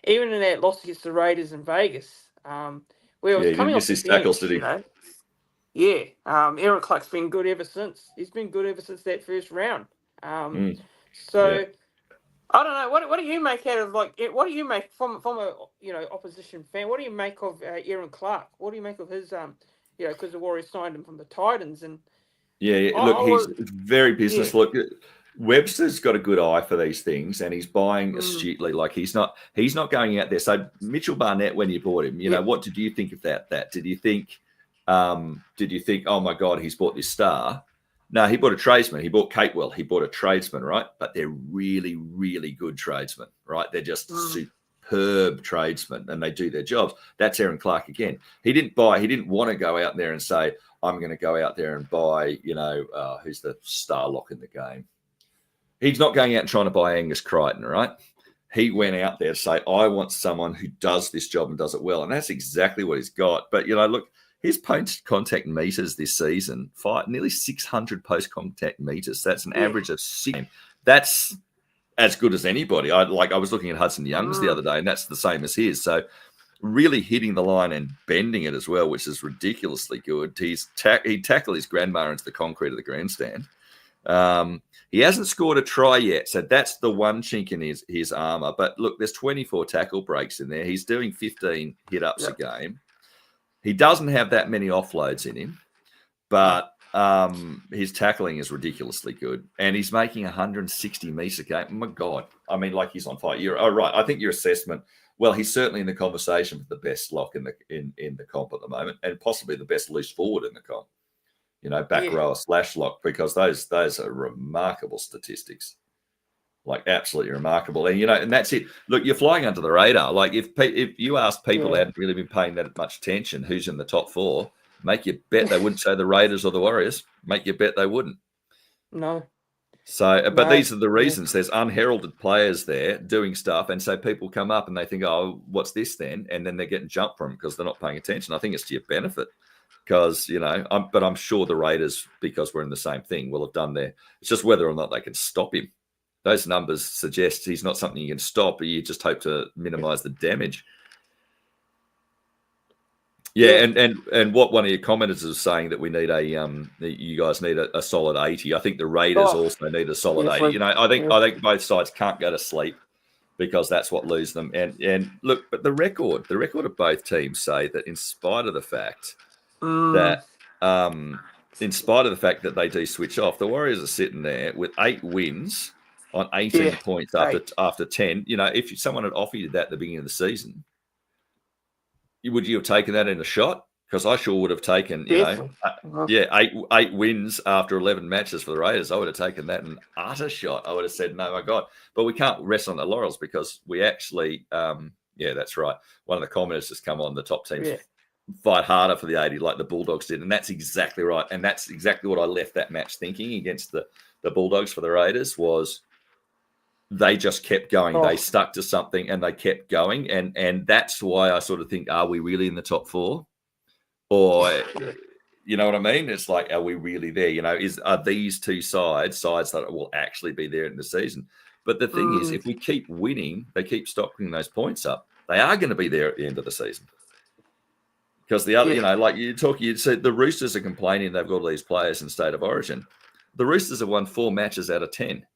Even in that loss against the Raiders in Vegas, where it was coming off his tackles, did he? Yeah, Aaron Clark's been good ever since. He's been good ever since that first round. So Yeah. I don't know. What do you make out of what do you make from a opposition fan? What do you make of Aaron Clark? What do you make of his because the Warriors signed him from the Titans and look, he's very business. Yeah. Look, Webster's got a good eye for these things, and he's buying astutely. Like he's not going out there. So Mitchell Barnett, when you bought him, what did you think of that? Did you think, oh my God, he's bought this star? No, he bought a tradesman. He bought Capewell. He bought a tradesman, right? But they're really, really good tradesmen, right? They're just superb tradesmen, and they do their jobs. That's Aaron Clark again. He didn't want to go out there and say, I'm going to go out there and buy, who's the star lock in the game? He's not going out and trying to buy Angus Crichton, right? He went out there to say, I want someone who does this job and does it well. And that's exactly what he's got. But, look, his post-contact meters this season, nearly 600 post-contact meters. That's an average of 6. That's as good as anybody. I was looking at Hudson Young's the other day, and that's the same as his. So really hitting the line and bending it as well, which is ridiculously good. He tackled his grandma into the concrete of the grandstand. He hasn't scored a try yet, so that's the one chink in his armor. But look, there's 24 tackle breaks in there. He's doing 15 hit-ups a game. He doesn't have that many offloads in him, but his tackling is ridiculously good, and he's making 160 meters a game. Oh my God, I mean, he's on fire. You're right. I think your assessment. Well, he's certainly in the conversation for the best lock in the comp at the moment, and possibly the best loose forward in the comp. Back rower / lock, because those are remarkable statistics, absolutely remarkable. And and that's it. Look, you're flying under the radar. If you ask people that hadn't really been paying that much attention, who's in the top 4, make you bet they wouldn't say the Raiders or the Warriors. Make you bet they wouldn't. No. So, but these are the reasons. There's unheralded players there doing stuff, and so people come up and they think, "Oh, what's this then?" And then they're getting jumped from because they're not paying attention. I think it's to your benefit. Because, but I'm sure the Raiders, because we're in the same thing, will have done there. It's just whether or not they can stop him. Those numbers suggest he's not something you can stop, but you just hope to minimize the damage. Yeah, and what one of your commenters is saying that we need you guys need a solid 80. I think the Raiders also need a solid 80. I think both sides can't go to sleep because that's what loses them. And look, but the record of both teams say that in spite of the fact that they do switch off, the Warriors are sitting there with 8 wins on 18 points after 10. If someone had offered you that at the beginning of the season, would you have taken that in a shot? Because I sure would have taken, 8 wins after 11 matches for the Raiders. I would have taken that in an utter shot. I would have said, no, my God. But we can't rest on the laurels because we actually, that's right. One of the commenters has come on, the top teams fight harder for the 80 like the Bulldogs did. And that's exactly right. And that's exactly what I left that match thinking against the Bulldogs for the Raiders was they just kept going. They stuck to something and they kept going. And that's why I sort of think, are we really in the top 4? Or, you know what I mean? It's like, are we really there? Are these two sides that will actually be there in the season? But the thing is, if we keep winning, they keep stocking those points up, they are going to be there at the end of the season. Because the other, you said the Roosters are complaining they've got all these players in State of Origin. The Roosters have won 4 matches out of 10.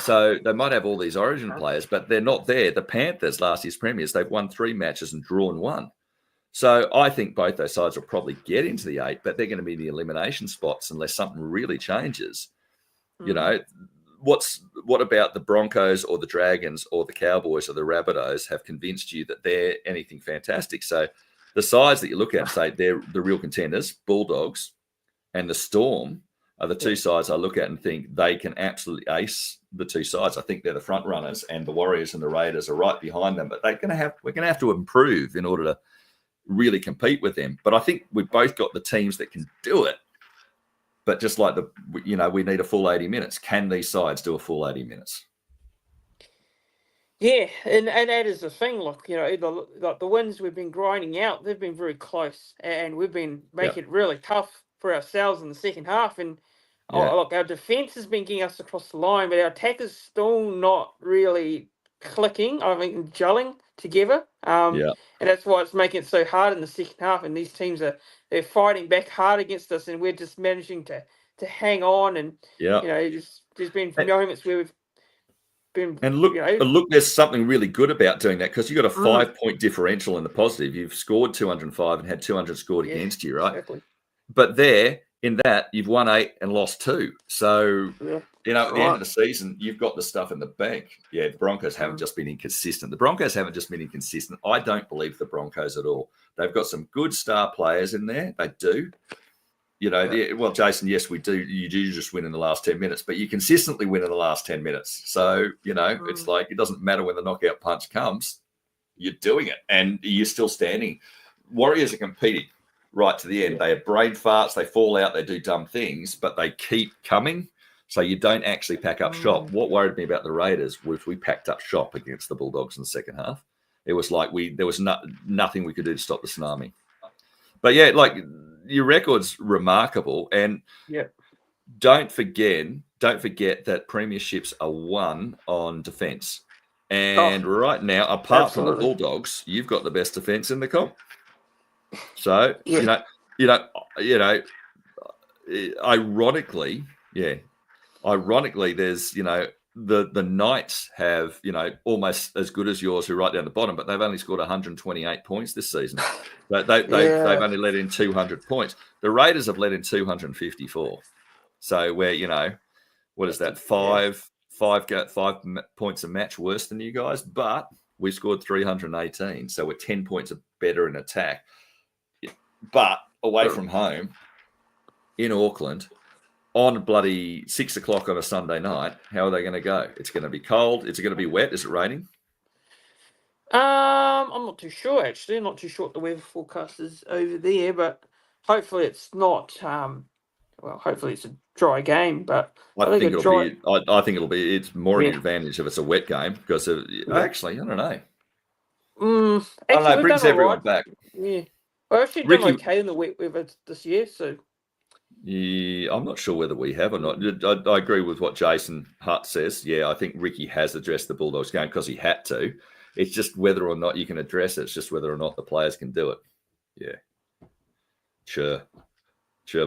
So they might have all these Origin players, but they're not there. The Panthers, last year's premiers, they've won 3 matches and drawn 1. So I think both those sides will probably get into the 8, but they're going to be in the elimination spots unless something really changes. What about the Broncos or the Dragons or the Cowboys or the Rabbitohs have convinced you that they're anything fantastic? So the sides that you look at and say they're the real contenders, Bulldogs and the Storm, are the two sides I look at and think they can absolutely ace the two sides. I think they're the front runners, and the Warriors and the Raiders are right behind them. But we're going to have to improve in order to really compete with them. But I think we've both got the teams that can do it. But just like we need a full 80 minutes. Can these sides do a full 80 minutes? Yeah, and that is the thing. Look, the wins we've been grinding out, they've been very close, and we've been making it really tough for ourselves in the second half. And look, our defense has been getting us across the line, but our attack is still not really clicking. I mean, gelling together. Yeah. And that's why it's making it so hard in the second half. And these teams they're fighting back hard against us, and we're just managing to hang on. And Yeah. there's been moments where we've been look, there's something really good about doing that, because you've got a 5-point differential in the positive. You've scored 205 and had 200 scored against you, right? Exactly. But there, in that, you've won 8 and lost 2. So, at the end of the season, you've got the stuff in the bank. Yeah, the Broncos haven't just been inconsistent. The Broncos haven't just been inconsistent. I don't believe the Broncos at all. They've got some good star players in there. They do. Well, Jason, yes, we do. You do just win in the last 10 minutes, but you consistently win in the last 10 minutes. So, it's like, it doesn't matter when the knockout punch comes, you're doing it and you're still standing. Warriors are competing right to the end. They have brain farts, they fall out, they do dumb things, but they keep coming. So you don't actually pack up shop. What worried me about the Raiders was we packed up shop against the Bulldogs in the second half. It was like there was nothing we could do to stop the tsunami. But yeah, like, your record's remarkable, and don't forget that premierships are won on defence. And right now, apart from the Bulldogs, you've got the best defence in the comp. So ironically, there's the Knights have almost as good as yours, who are right down the bottom, but they've only scored 128 points this season. They've only let in 200 points. The Raiders have let in 254. So we're what is that, five points a match worse than you guys, but we scored 318, so we're 10 points better in attack. But away from home in Auckland, on bloody 6 o'clock on a Sunday night, how are they going to go? It's going to be cold. Is it going to be wet? Is it raining? I'm not too sure, actually. I'm not too sure what the weather forecast is over there, but hopefully it's not. Hopefully it's a dry game. But I think it'll be. It's more an advantage if it's a wet game, because actually, I don't know. I don't know. It brings everyone back. Yeah. Well, actually done okay in the wet weather this year, so. Yeah, I'm not sure whether we have or not. I agree with what Jason Hutt says. Yeah, I think Ricky has addressed the Bulldogs game because he had to. It's just whether or not you can address it. It's just whether or not the players can do it. Yeah. Sure,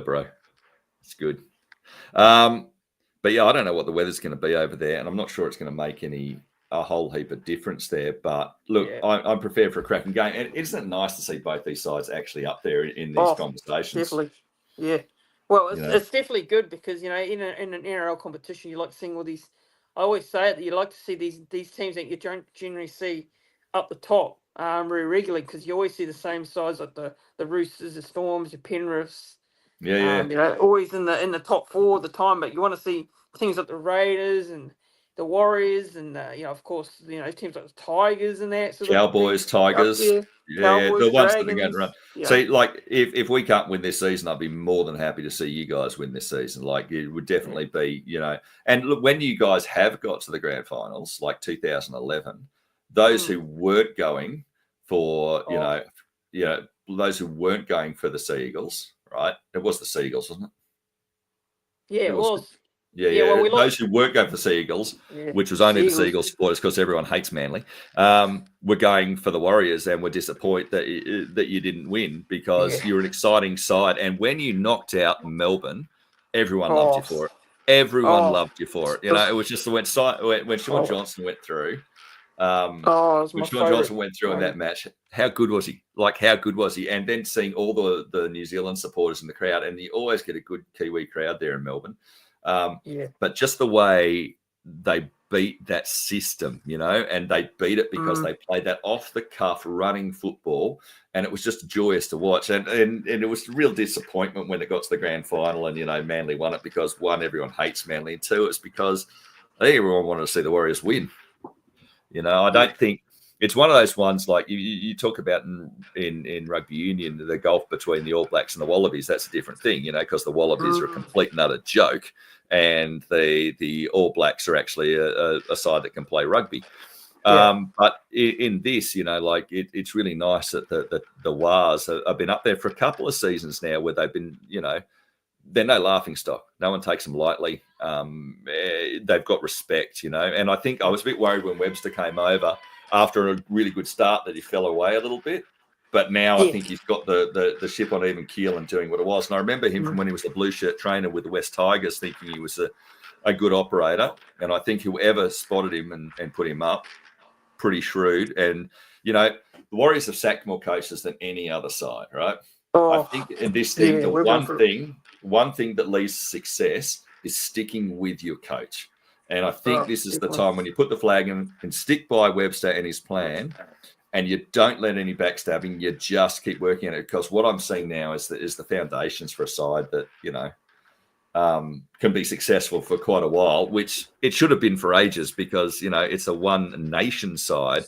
bro. It's good. But yeah, I don't know what the weather's going to be over there, and I'm not sure it's going to make a whole heap of difference there. But look, I'm prepared for a cracking game. And isn't it nice to see both these sides actually up there in these conversations? Definitely. Yeah. Well, it's definitely good because, in an NRL competition, you like seeing all these. I always say it, that you like to see these teams that you don't generally see up the top very regularly, because you always see the same sides, like the Roosters, the Storms, the Penriths. Always in the top 4 of the time. But you want to see teams like the Raiders and the Warriors, and of course, teams like the Tigers and that. Cowboys, Tigers. Cowboys, the ones Dragons, that are going to run. See, like, if we can't win this season, I'd be more than happy to see you guys win this season. Like, it would definitely be, And look, when you guys have got to the grand finals, like 2011, those who weren't going for, those who weren't going for the Sea Eagles, right? It was the Sea Eagles, wasn't it? Yeah, it was. Yeah. Well, those who weren't going for the Sea Eagles, which was only the Sea Eagles supporters, because everyone hates Manly, were going for the Warriors, and were disappointed that you didn't win, because you're an exciting side. And when you knocked out Melbourne, everyone loved you for it. Everyone loved you for it. It was just when Sean Johnson went through. When Sean Johnson went through in that match, how good was he? Like, how good was he? And then seeing all the New Zealand supporters in the crowd, and you always get a good Kiwi crowd there in Melbourne. But just the way they beat that system, and they beat it because they played that off-the-cuff running football, and it was just joyous to watch. And it was a real disappointment when it got to the grand final, and, Manly won it because, one, everyone hates Manly, and two, it's because I think everyone wanted to see the Warriors win. I don't think it's one of those ones like you talk about in rugby union, the gulf between the All Blacks and the Wallabies. That's a different thing, because the Wallabies are a complete and utter joke, and the All Blacks are actually a side that can play rugby. But in this, it's really nice that the Wars have been up there for a couple of seasons now, where they've been, they're no laughing stock. No one takes them lightly. They've got respect, and I think I was a bit worried when Webster came over after a really good start that he fell away a little bit. But now I think he's got the ship on even keel and doing what it was. And I remember him from when he was the blue shirt trainer with the West Tigers, thinking he was a good operator. And I think whoever spotted him and put him up, pretty shrewd. And, you know, the Warriors have sacked more coaches than any other side, right? I think in this thing, the one thing that leads to success is sticking with your coach. And I think this is the time when you put the flag in and stick by Webster and his plan, and you don't let any backstabbing. You just keep working at it, because what I'm seeing now is the foundations for a side that, you know, can be successful for quite a while, which it should have been for ages, because, you know, it's a one nation side,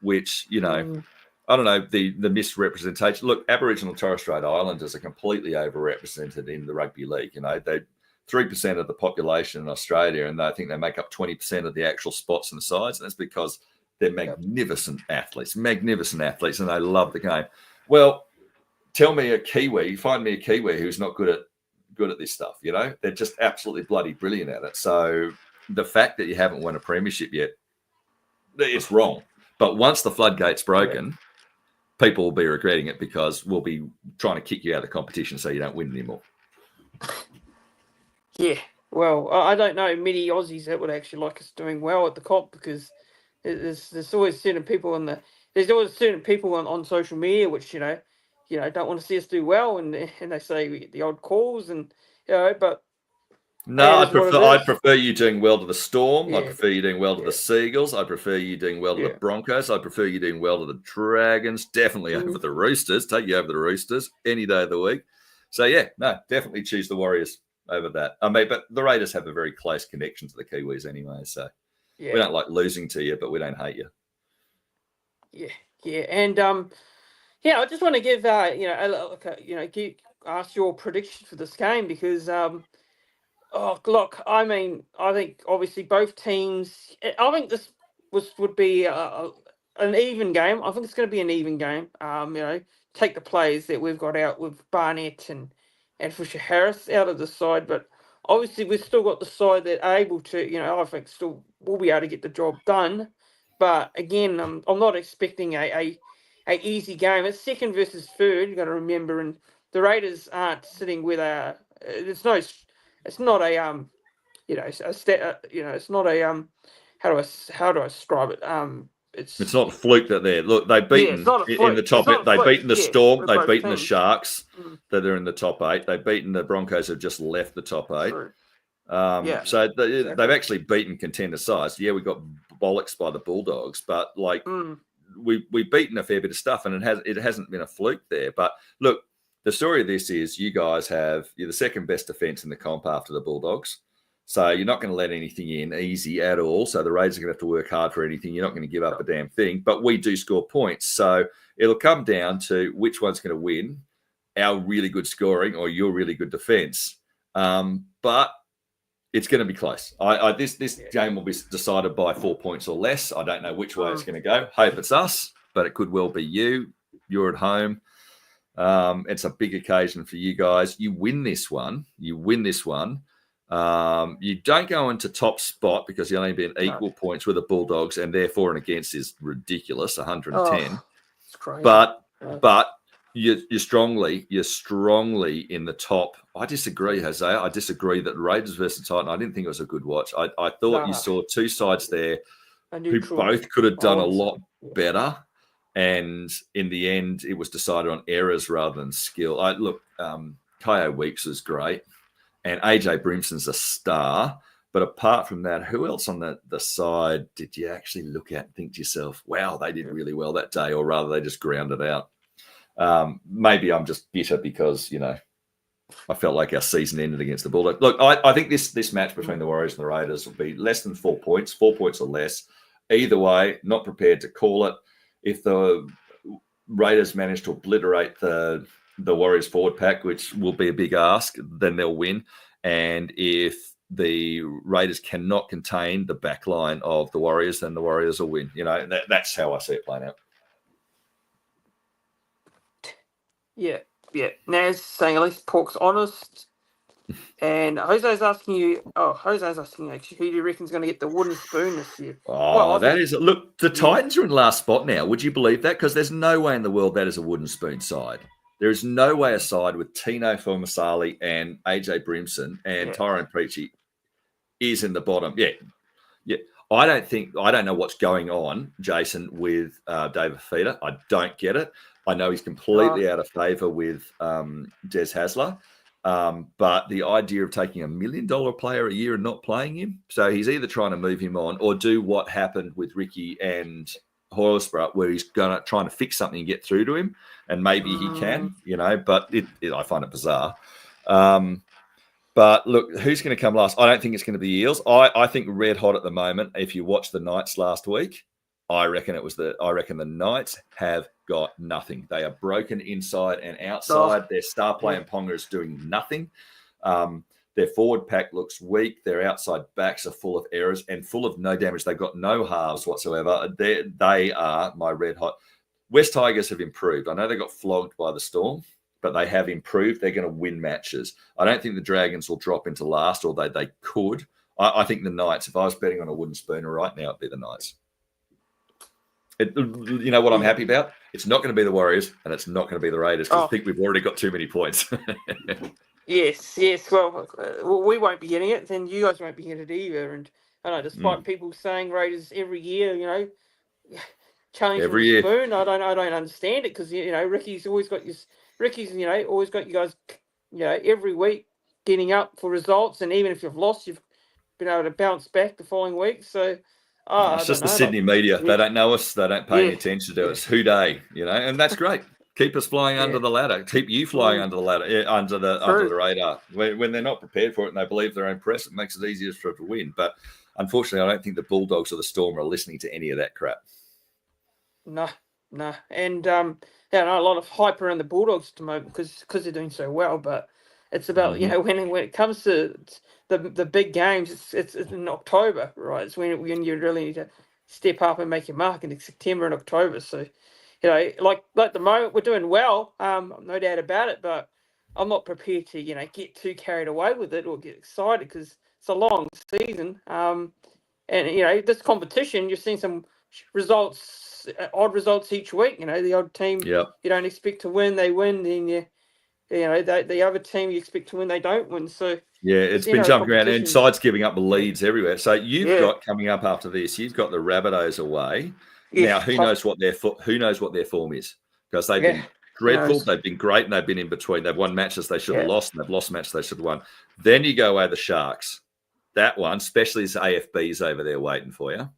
which, you know, I don't know, the misrepresentation. Look, Aboriginal and Torres Strait Islanders are completely overrepresented in the rugby league. You know, they 3% of the population in Australia, and I think they make up 20% of the actual spots in the sides, and that's because they're magnificent athletes, and they love the game. Well, tell me a Kiwi, find me a Kiwi who's not good at this stuff. You know, they're just absolutely bloody brilliant at it. So the fact that you haven't won a premiership yet, it's wrong. But once the floodgate's broken, people will be regretting it, because we'll be trying to kick you out of the competition so you don't win anymore. Yeah, well, I don't know many Aussies that would actually like us doing well at the comp, because there's always certain people on social media which you know don't want to see us do well, and they say the odd calls, and you know, but no, I'd prefer you doing well to the Storm. I prefer you doing well to the Seagulls. I prefer you doing well to the Broncos. I prefer you doing well to the Dragons. Definitely over the Roosters. Take you over the Roosters any day of the week. So yeah, no, definitely choose the Warriors over that. I mean, but the Raiders have a very close connection to the Kiwis anyway, so we don't like losing to you, but we don't hate you. Yeah, and I just want to give ask your prediction for this game, because look, I mean, I think obviously both teams. I think this would be an even game. I think it's going to be an even game. You know, take the players that we've got out with Barnett and Fisher Harris out of the side, but obviously we've still got the side that are able to. You know, I think still will be able to get the job done. But again, I'm not expecting a easy game. It's second versus third. You got to remember, and the Raiders aren't sitting with a. It's not a it's not a how do I describe it? It's not a fluke that they're they've beaten in the top 8. They've beaten the Storm, they've beaten the Sharks that are in the top 8. They've beaten the Broncos who have just left the top 8. So they've actually beaten contender sides. Yeah, we got bollocks by the Bulldogs, but like we've beaten a fair bit of stuff, and it hasn't been a fluke there. But look, the story of this is you're the second best defense in the comp after the Bulldogs. So you're not going to let anything in easy at all. So the Raiders are going to have to work hard for anything. You're not going to give up a damn thing. But we do score points. So it'll come down to which one's going to win, our really good scoring or your really good defense. But it's going to be close. This game will be decided by 4 points or less. I don't know which way it's going to go. Hope it's us, but it could well be you. You're at home. It's a big occasion for you guys. You win this one. You don't go into top spot because you'll only be in equal points with the Bulldogs, and therefore and against is ridiculous, 110. It's crazy. But you're strongly in the top. I disagree, Jose. I disagree that Raiders versus Titan. I didn't think it was a good watch. I thought you saw two sides there who both could have done a lot better. And in the end, it was decided on errors rather than skill. Kyo Weeks is great. And AJ Brimson's a star. But apart from that, who else on the side did you actually look at and think to yourself, wow, they did really well that day, or rather they just ground it out? Maybe I'm just bitter because, I felt like our season ended against the Bulldogs. Look, I think this match between the Warriors and the Raiders will be less than 4 points, 4 points or less. Either way, not prepared to call it. If the Raiders manage to obliterate the Warriors forward pack, which will be a big ask, then they'll win. And if the Raiders cannot contain the back line of the Warriors, then the Warriors will win. That's how I see it playing out. Yeah. Naz saying at least Pork's honest. And Jose's asking you, actually, who do you reckon's going to get the wooden spoon this year? Oh, I think, look, the Titans are in last spot now. Would you believe that? Because there's no way in the world that is a wooden spoon side. There is no way a side with Tino Fumasali and AJ Brimson and Tyrone Preachy is in the bottom. Yeah. I don't know what's going on, Jason, with David Feeder. I don't get it. I know he's completely out of favour with Des Hasler. But the idea of taking $1 million player a year and not playing him, so he's either trying to move him on or do what happened with Ricky and Horsburgh, where he's trying to fix something and get through to him, and maybe he can, but I find it bizarre. But look, who's going to come last? I don't think it's going to be Eels. I think red hot at the moment. If you watch the Knights last week, I reckon the Knights have got nothing. They are broken inside and outside. Their star player Ponga is doing nothing. Their forward pack looks weak. Their outside backs are full of errors and full of no damage. They've got no halves whatsoever. They are my red hot. West Tigers have improved. I know they got flogged by the Storm, but they have improved. They're going to win matches. I don't think the Dragons will drop into last, although they could. I think the Knights, if I was betting on a wooden spooner right now, it'd be the Knights. You know what I'm happy about? It's not going to be the Warriors and it's not going to be the Raiders because I think we've already got too many points. Yes. Well, we won't be getting it, then you guys won't be getting it either. And I know, despite people saying Raiders every year, challenge every year. Spoon, I don't understand it because Ricky's always got you guys, every week getting up for results, and even if you've lost, you've been able to bounce back the following week. So. It's just the Sydney media. They don't know us. They don't pay any attention to us. Who day, and that's great. Keep us flying under the ladder. Keep you flying under the ladder, under the radar. When they're not prepared for it and they believe their own press, it makes it easier for it to win. But unfortunately, I don't think the Bulldogs or the Storm are listening to any of that crap. No. And a lot of hype around the Bulldogs at the moment because they're doing so well. But it's about when it comes to the big games, it's in October, right? It's when you really need to step up and make your mark in September and October. So, like the moment we're doing well, no doubt about it. But I'm not prepared to get too carried away with it or get excited because it's a long season. And this competition, you're seeing some results, odd results each week. The odd team you don't expect to win, they win. Then the other team you expect to win, they don't win. So it's been jumping around and sides giving up leads everywhere. So you've got coming up after this, you've got the Rabbitohs away. Now who knows what their form is because they've been dreadful, they've been great, and they've been in between. They've won matches they should have lost, and they've lost matches they should have won. Then you go away the Sharks. That one, especially as AFB's over there waiting for you.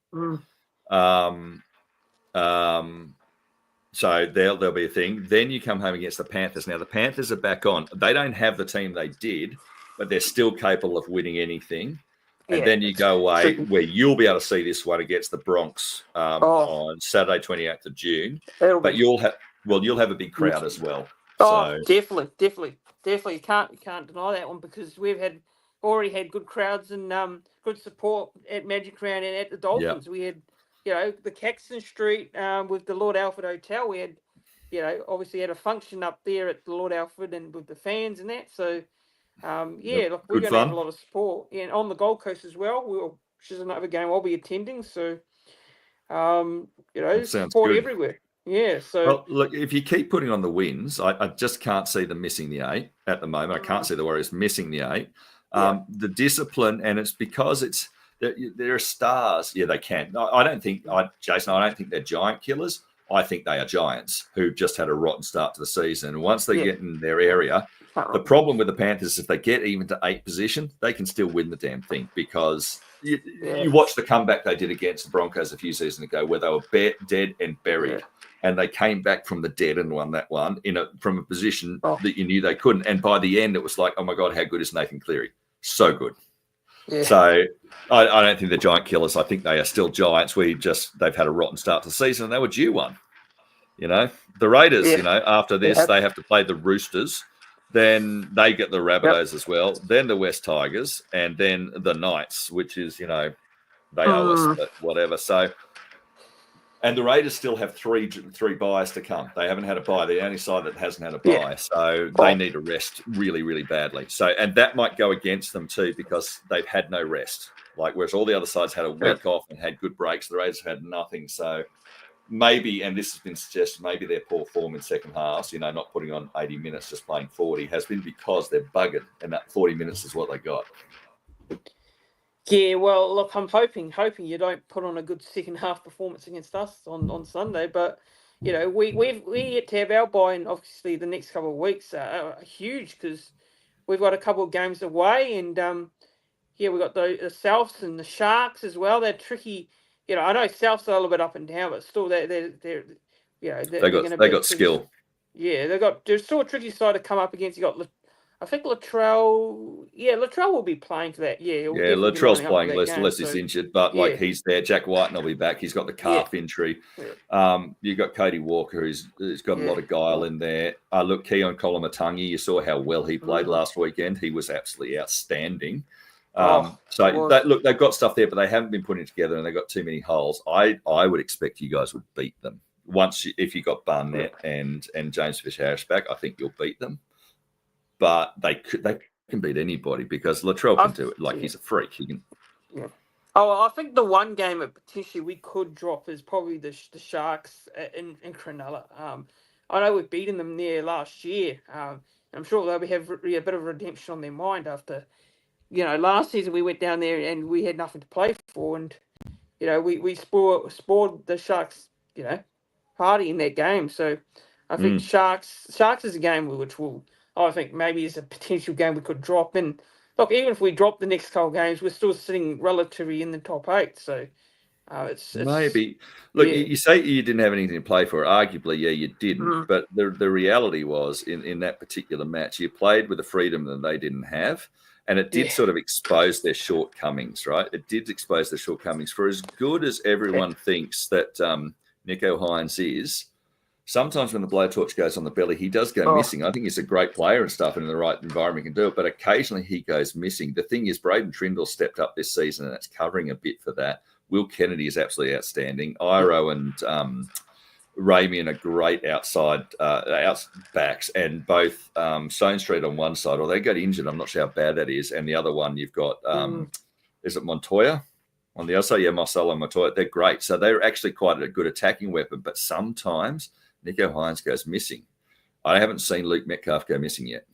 So there'll be a thing. Then you come home against the Panthers. Now the Panthers are back on. They don't have the team they did, but they're still capable of winning anything. And then you go away where you'll be able to see this one against the Bronx on Saturday, 28th of June. But you'll have a big crowd as well. Definitely. You can't deny that one because we've already had good crowds and good support at Magic Round and at the Dolphins. We had the Caxton Street with the Lord Alfred Hotel. We had, obviously had a function up there at the Lord Alfred and with the fans and that. So, look, we're going to have a lot of support. And on the Gold Coast as well, which is another game I'll be attending. So, support everywhere. Yeah. So, look, if you keep putting on the wins, I just can't see them missing the 8 at the moment. I can't see the Warriors missing the 8. The discipline, and it's because there are stars. Yeah, they can. I don't think, Jason, I don't think they're giant killers. I think they are giants who've just had a rotten start to the season. And once they get in their area, the problem with the Panthers is if they get even to 8th position, they can still win the damn thing because you watch the comeback they did against the Broncos a few seasons ago where they were dead and buried. Yeah. And they came back from the dead and won that one from a position that you knew they couldn't. And by the end, it was like, oh, my God, how good is Nathan Cleary? So good. Yeah. So I don't think they're giant killers. I think they are still giants. They've had a rotten start to the season and they were due one. The Raiders, after this, they have to play the Roosters. Then they get the Rabbitohs as well. Then the West Tigers and then the Knights, which is, they owe us, but whatever. So And the Raiders still have three buys to come. They haven't had a buy. They're the only side that hasn't had a buy. So they need a rest really, really badly. So, and that might go against them too because they've had no rest. Like, whereas all the other sides had a week off and had good breaks, the Raiders had nothing. So maybe, and this has been suggested, maybe their poor form in second halves, not putting on 80 minutes, just playing 40, has been because they're buggered, and that 40 minutes is what they got. Yeah, well, look, I'm hoping you don't put on a good second half performance against us on Sunday, but we get to have our buy, and obviously the next couple of weeks are huge because we've got a couple of games away, and we've got the Souths and the Sharks as well. They're tricky. I know Souths are a little bit up and down, but still they're they got skill. Yeah, they're still a tricky side to come up against. You got, I think Latrell. Yeah, Latrell will be playing for that. Yeah, Latrell's playing unless he's injured, but he's there. Jack White will be back. He's got the calf injury. Yeah. You got Cody Walker, who's got a lot of guile in there. Look, Keon Kolamatangi, you saw how well he played last weekend. He was absolutely outstanding. They've got stuff there, but they haven't been putting it together, and they've got too many holes. I would expect you guys would beat them if you got Barnett and James Fisher-Harris back. I think you'll beat them. But they can beat anybody because Latrell can do it. He's a freak. He can. Yeah. Oh, I think the one game that potentially we could drop is probably the Sharks in Cronulla. I know we've beaten them there last year. I'm sure they'll have a bit of redemption on their mind after, last season we went down there and we had nothing to play for, and we spoiled the Sharks, party in that game. So I think Sharks is a game which will. I think maybe is a potential game we could drop in. Look, even if we drop the next couple of games, we're still sitting relatively in the top 8. So it's maybe. Look, you say you didn't have anything to play for. Arguably, you didn't. But the reality was in that particular match, you played with a freedom that they didn't have. And it did sort of expose their shortcomings, right? It did expose their shortcomings. For as good as everyone thinks that Nicho Hynes is, sometimes when the blowtorch goes on the belly, he does go missing. I think he's a great player and stuff, and in the right environment can do it, but occasionally he goes missing. The thing is, Braden Trindle stepped up this season, and it's covering a bit for that. Will Kennedy is absolutely outstanding. Iro and Ramian are great outside backs, and both Stone Street on one side, or they got injured. I'm not sure how bad that is. And the other one, you've got, is it Montoya? On the other side, Marcelo Montoya. They're great. So they're actually quite a good attacking weapon, but sometimes Nicho Hynes goes missing. I haven't seen Luke Metcalf go missing yet.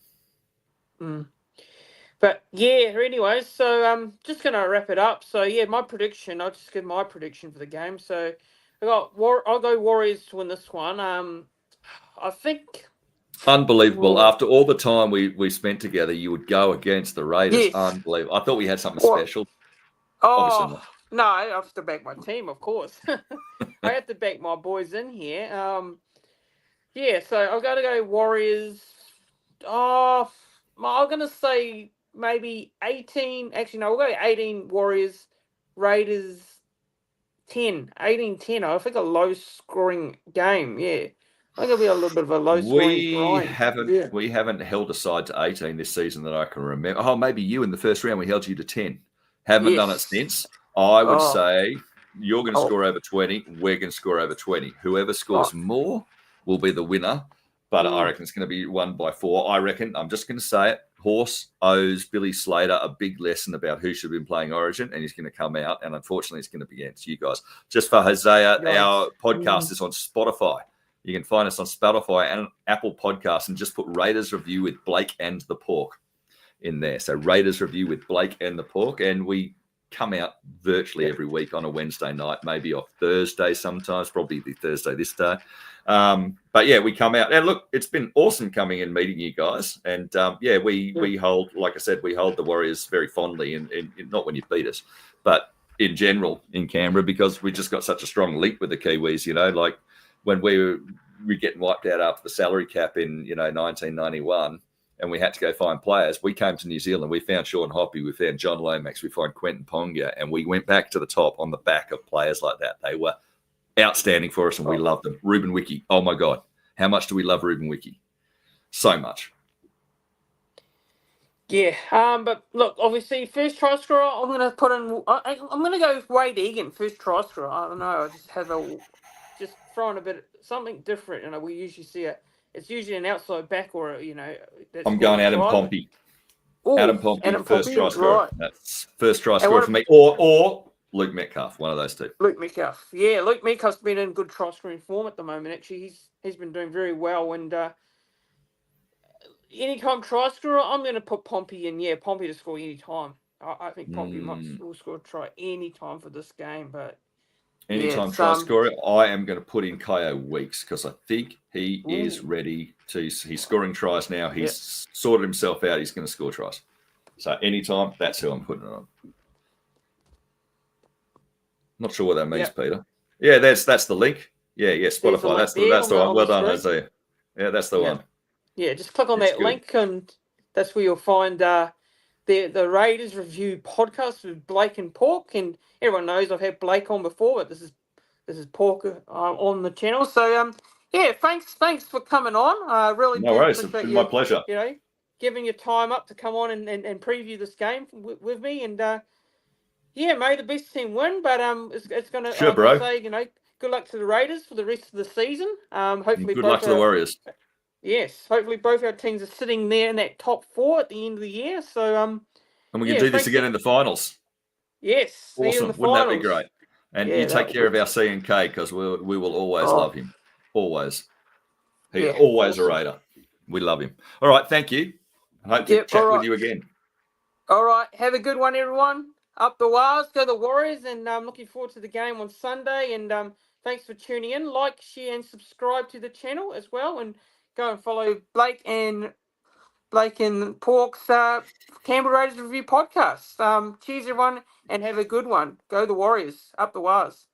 But anyway, so just going to wrap it up. So my prediction, I'll just give my prediction for the game. So I'll go Warriors to win this one. I think unbelievable. After all the time we spent together, you would go against the Raiders. Yes. Unbelievable. I thought we had something special. Oh no, I have to back my team, of course. I have to back my boys in here. So I'm going to go Warriors. I'm going to say maybe 18. Actually, no, we'll go 18 Warriors, Raiders 10. 18-10. I think a low-scoring game, I think it'll be a little bit of a low-scoring grind. We haven't held a side to 18 this season that I can remember. Oh, maybe you in the first round, we held you to 10. Haven't done it since. I would say you're going to score over 20. We're going to score over 20. Whoever scores more will be the winner. But I reckon it's going to be won by 4. I reckon, I'm just going to say it, Horse owes Billy Slater a big lesson about who should have been playing Origin, and he's going to come out, and unfortunately it's going to be against you guys. Just for Hosea, our podcast is on Spotify. You can find us on Spotify and Apple Podcasts, and just put Raiders Review with Blake and the Pork in there. So Raiders Review with Blake and the Pork, and we come out virtually every week on a Wednesday night, maybe off Thursday sometimes, probably the Thursday this day. But we come out. And look, it's been awesome coming and meeting you guys. And we hold, like I said, we hold the Warriors very fondly, and not when you beat us, but in general in Canberra, because we just got such a strong link with the Kiwis, like when we were getting wiped out after the salary cap in, 1991. And we had to go find players. We came to New Zealand. We found Sean Hoppy. We found John Lomax. We found Quentin Ponga. And we went back to the top on the back of players like that. They were outstanding for us, and we loved them. Ruben Wiki. Oh, my God. How much do we love Ruben Wiki? So much. Yeah. But look, obviously, first try scorer, I'm going to put in. I'm going to go with Wade Egan, first try scorer. I don't know. I just have a just throwing a bit something different. You know, we usually see it's usually an outside back or I'm going Adam Pompey. Adam Pompey, first try scorer. Right. That's first try scorer for me. Or Luke Metcalf, one of those two. Luke Metcalf. Yeah, Luke Metcalf's been in good try scoring form at the moment. Actually, he's been doing very well. And anytime try scorer, I'm going to put Pompey in. Yeah, Pompey to score anytime. I think Pompey will score a try anytime for this game. But anytime try scorer, I am going to put in Kyo Weeks because I think he is ready to. He's scoring tries now. He's sorted himself out. He's going to score tries. So anytime, that's who I'm putting it on. Not sure what that means, Peter. Yeah, that's the link. Yeah, Spotify. That's the one. Well done, Isaiah. Yeah, that's the one. Yeah, just click on that link, and that's where you'll find the Raiders review podcast with Blake and Pork. And everyone knows I've had Blake on before, but this is Pork on the channel. So thanks for coming on. I really do appreciate my pleasure. Giving your time up to come on and preview this game with me. And may the best team win. But it's going to say good luck to the Raiders for the rest of the season. Hopefully, good luck to the Warriors. Yes, hopefully both our teams are sitting there in that top 4 at the end of the year. So and we can do this again in the finals. Yes, awesome. Wouldn't that be great? And you take care of our C&K because we will always love him. Always. He's always a Raider. We love him. All right, thank you. I hope to chat with you again. All right, have a good one, everyone. Up the Wars, go the Warriors, and I'm looking forward to the game on Sunday. And thanks for tuning in. Like, share, and subscribe to the channel as well. And go and follow Blake and Pork's Canberra Raiders Review podcast. Cheers, everyone, and have a good one. Go the Warriors. Up the Wars.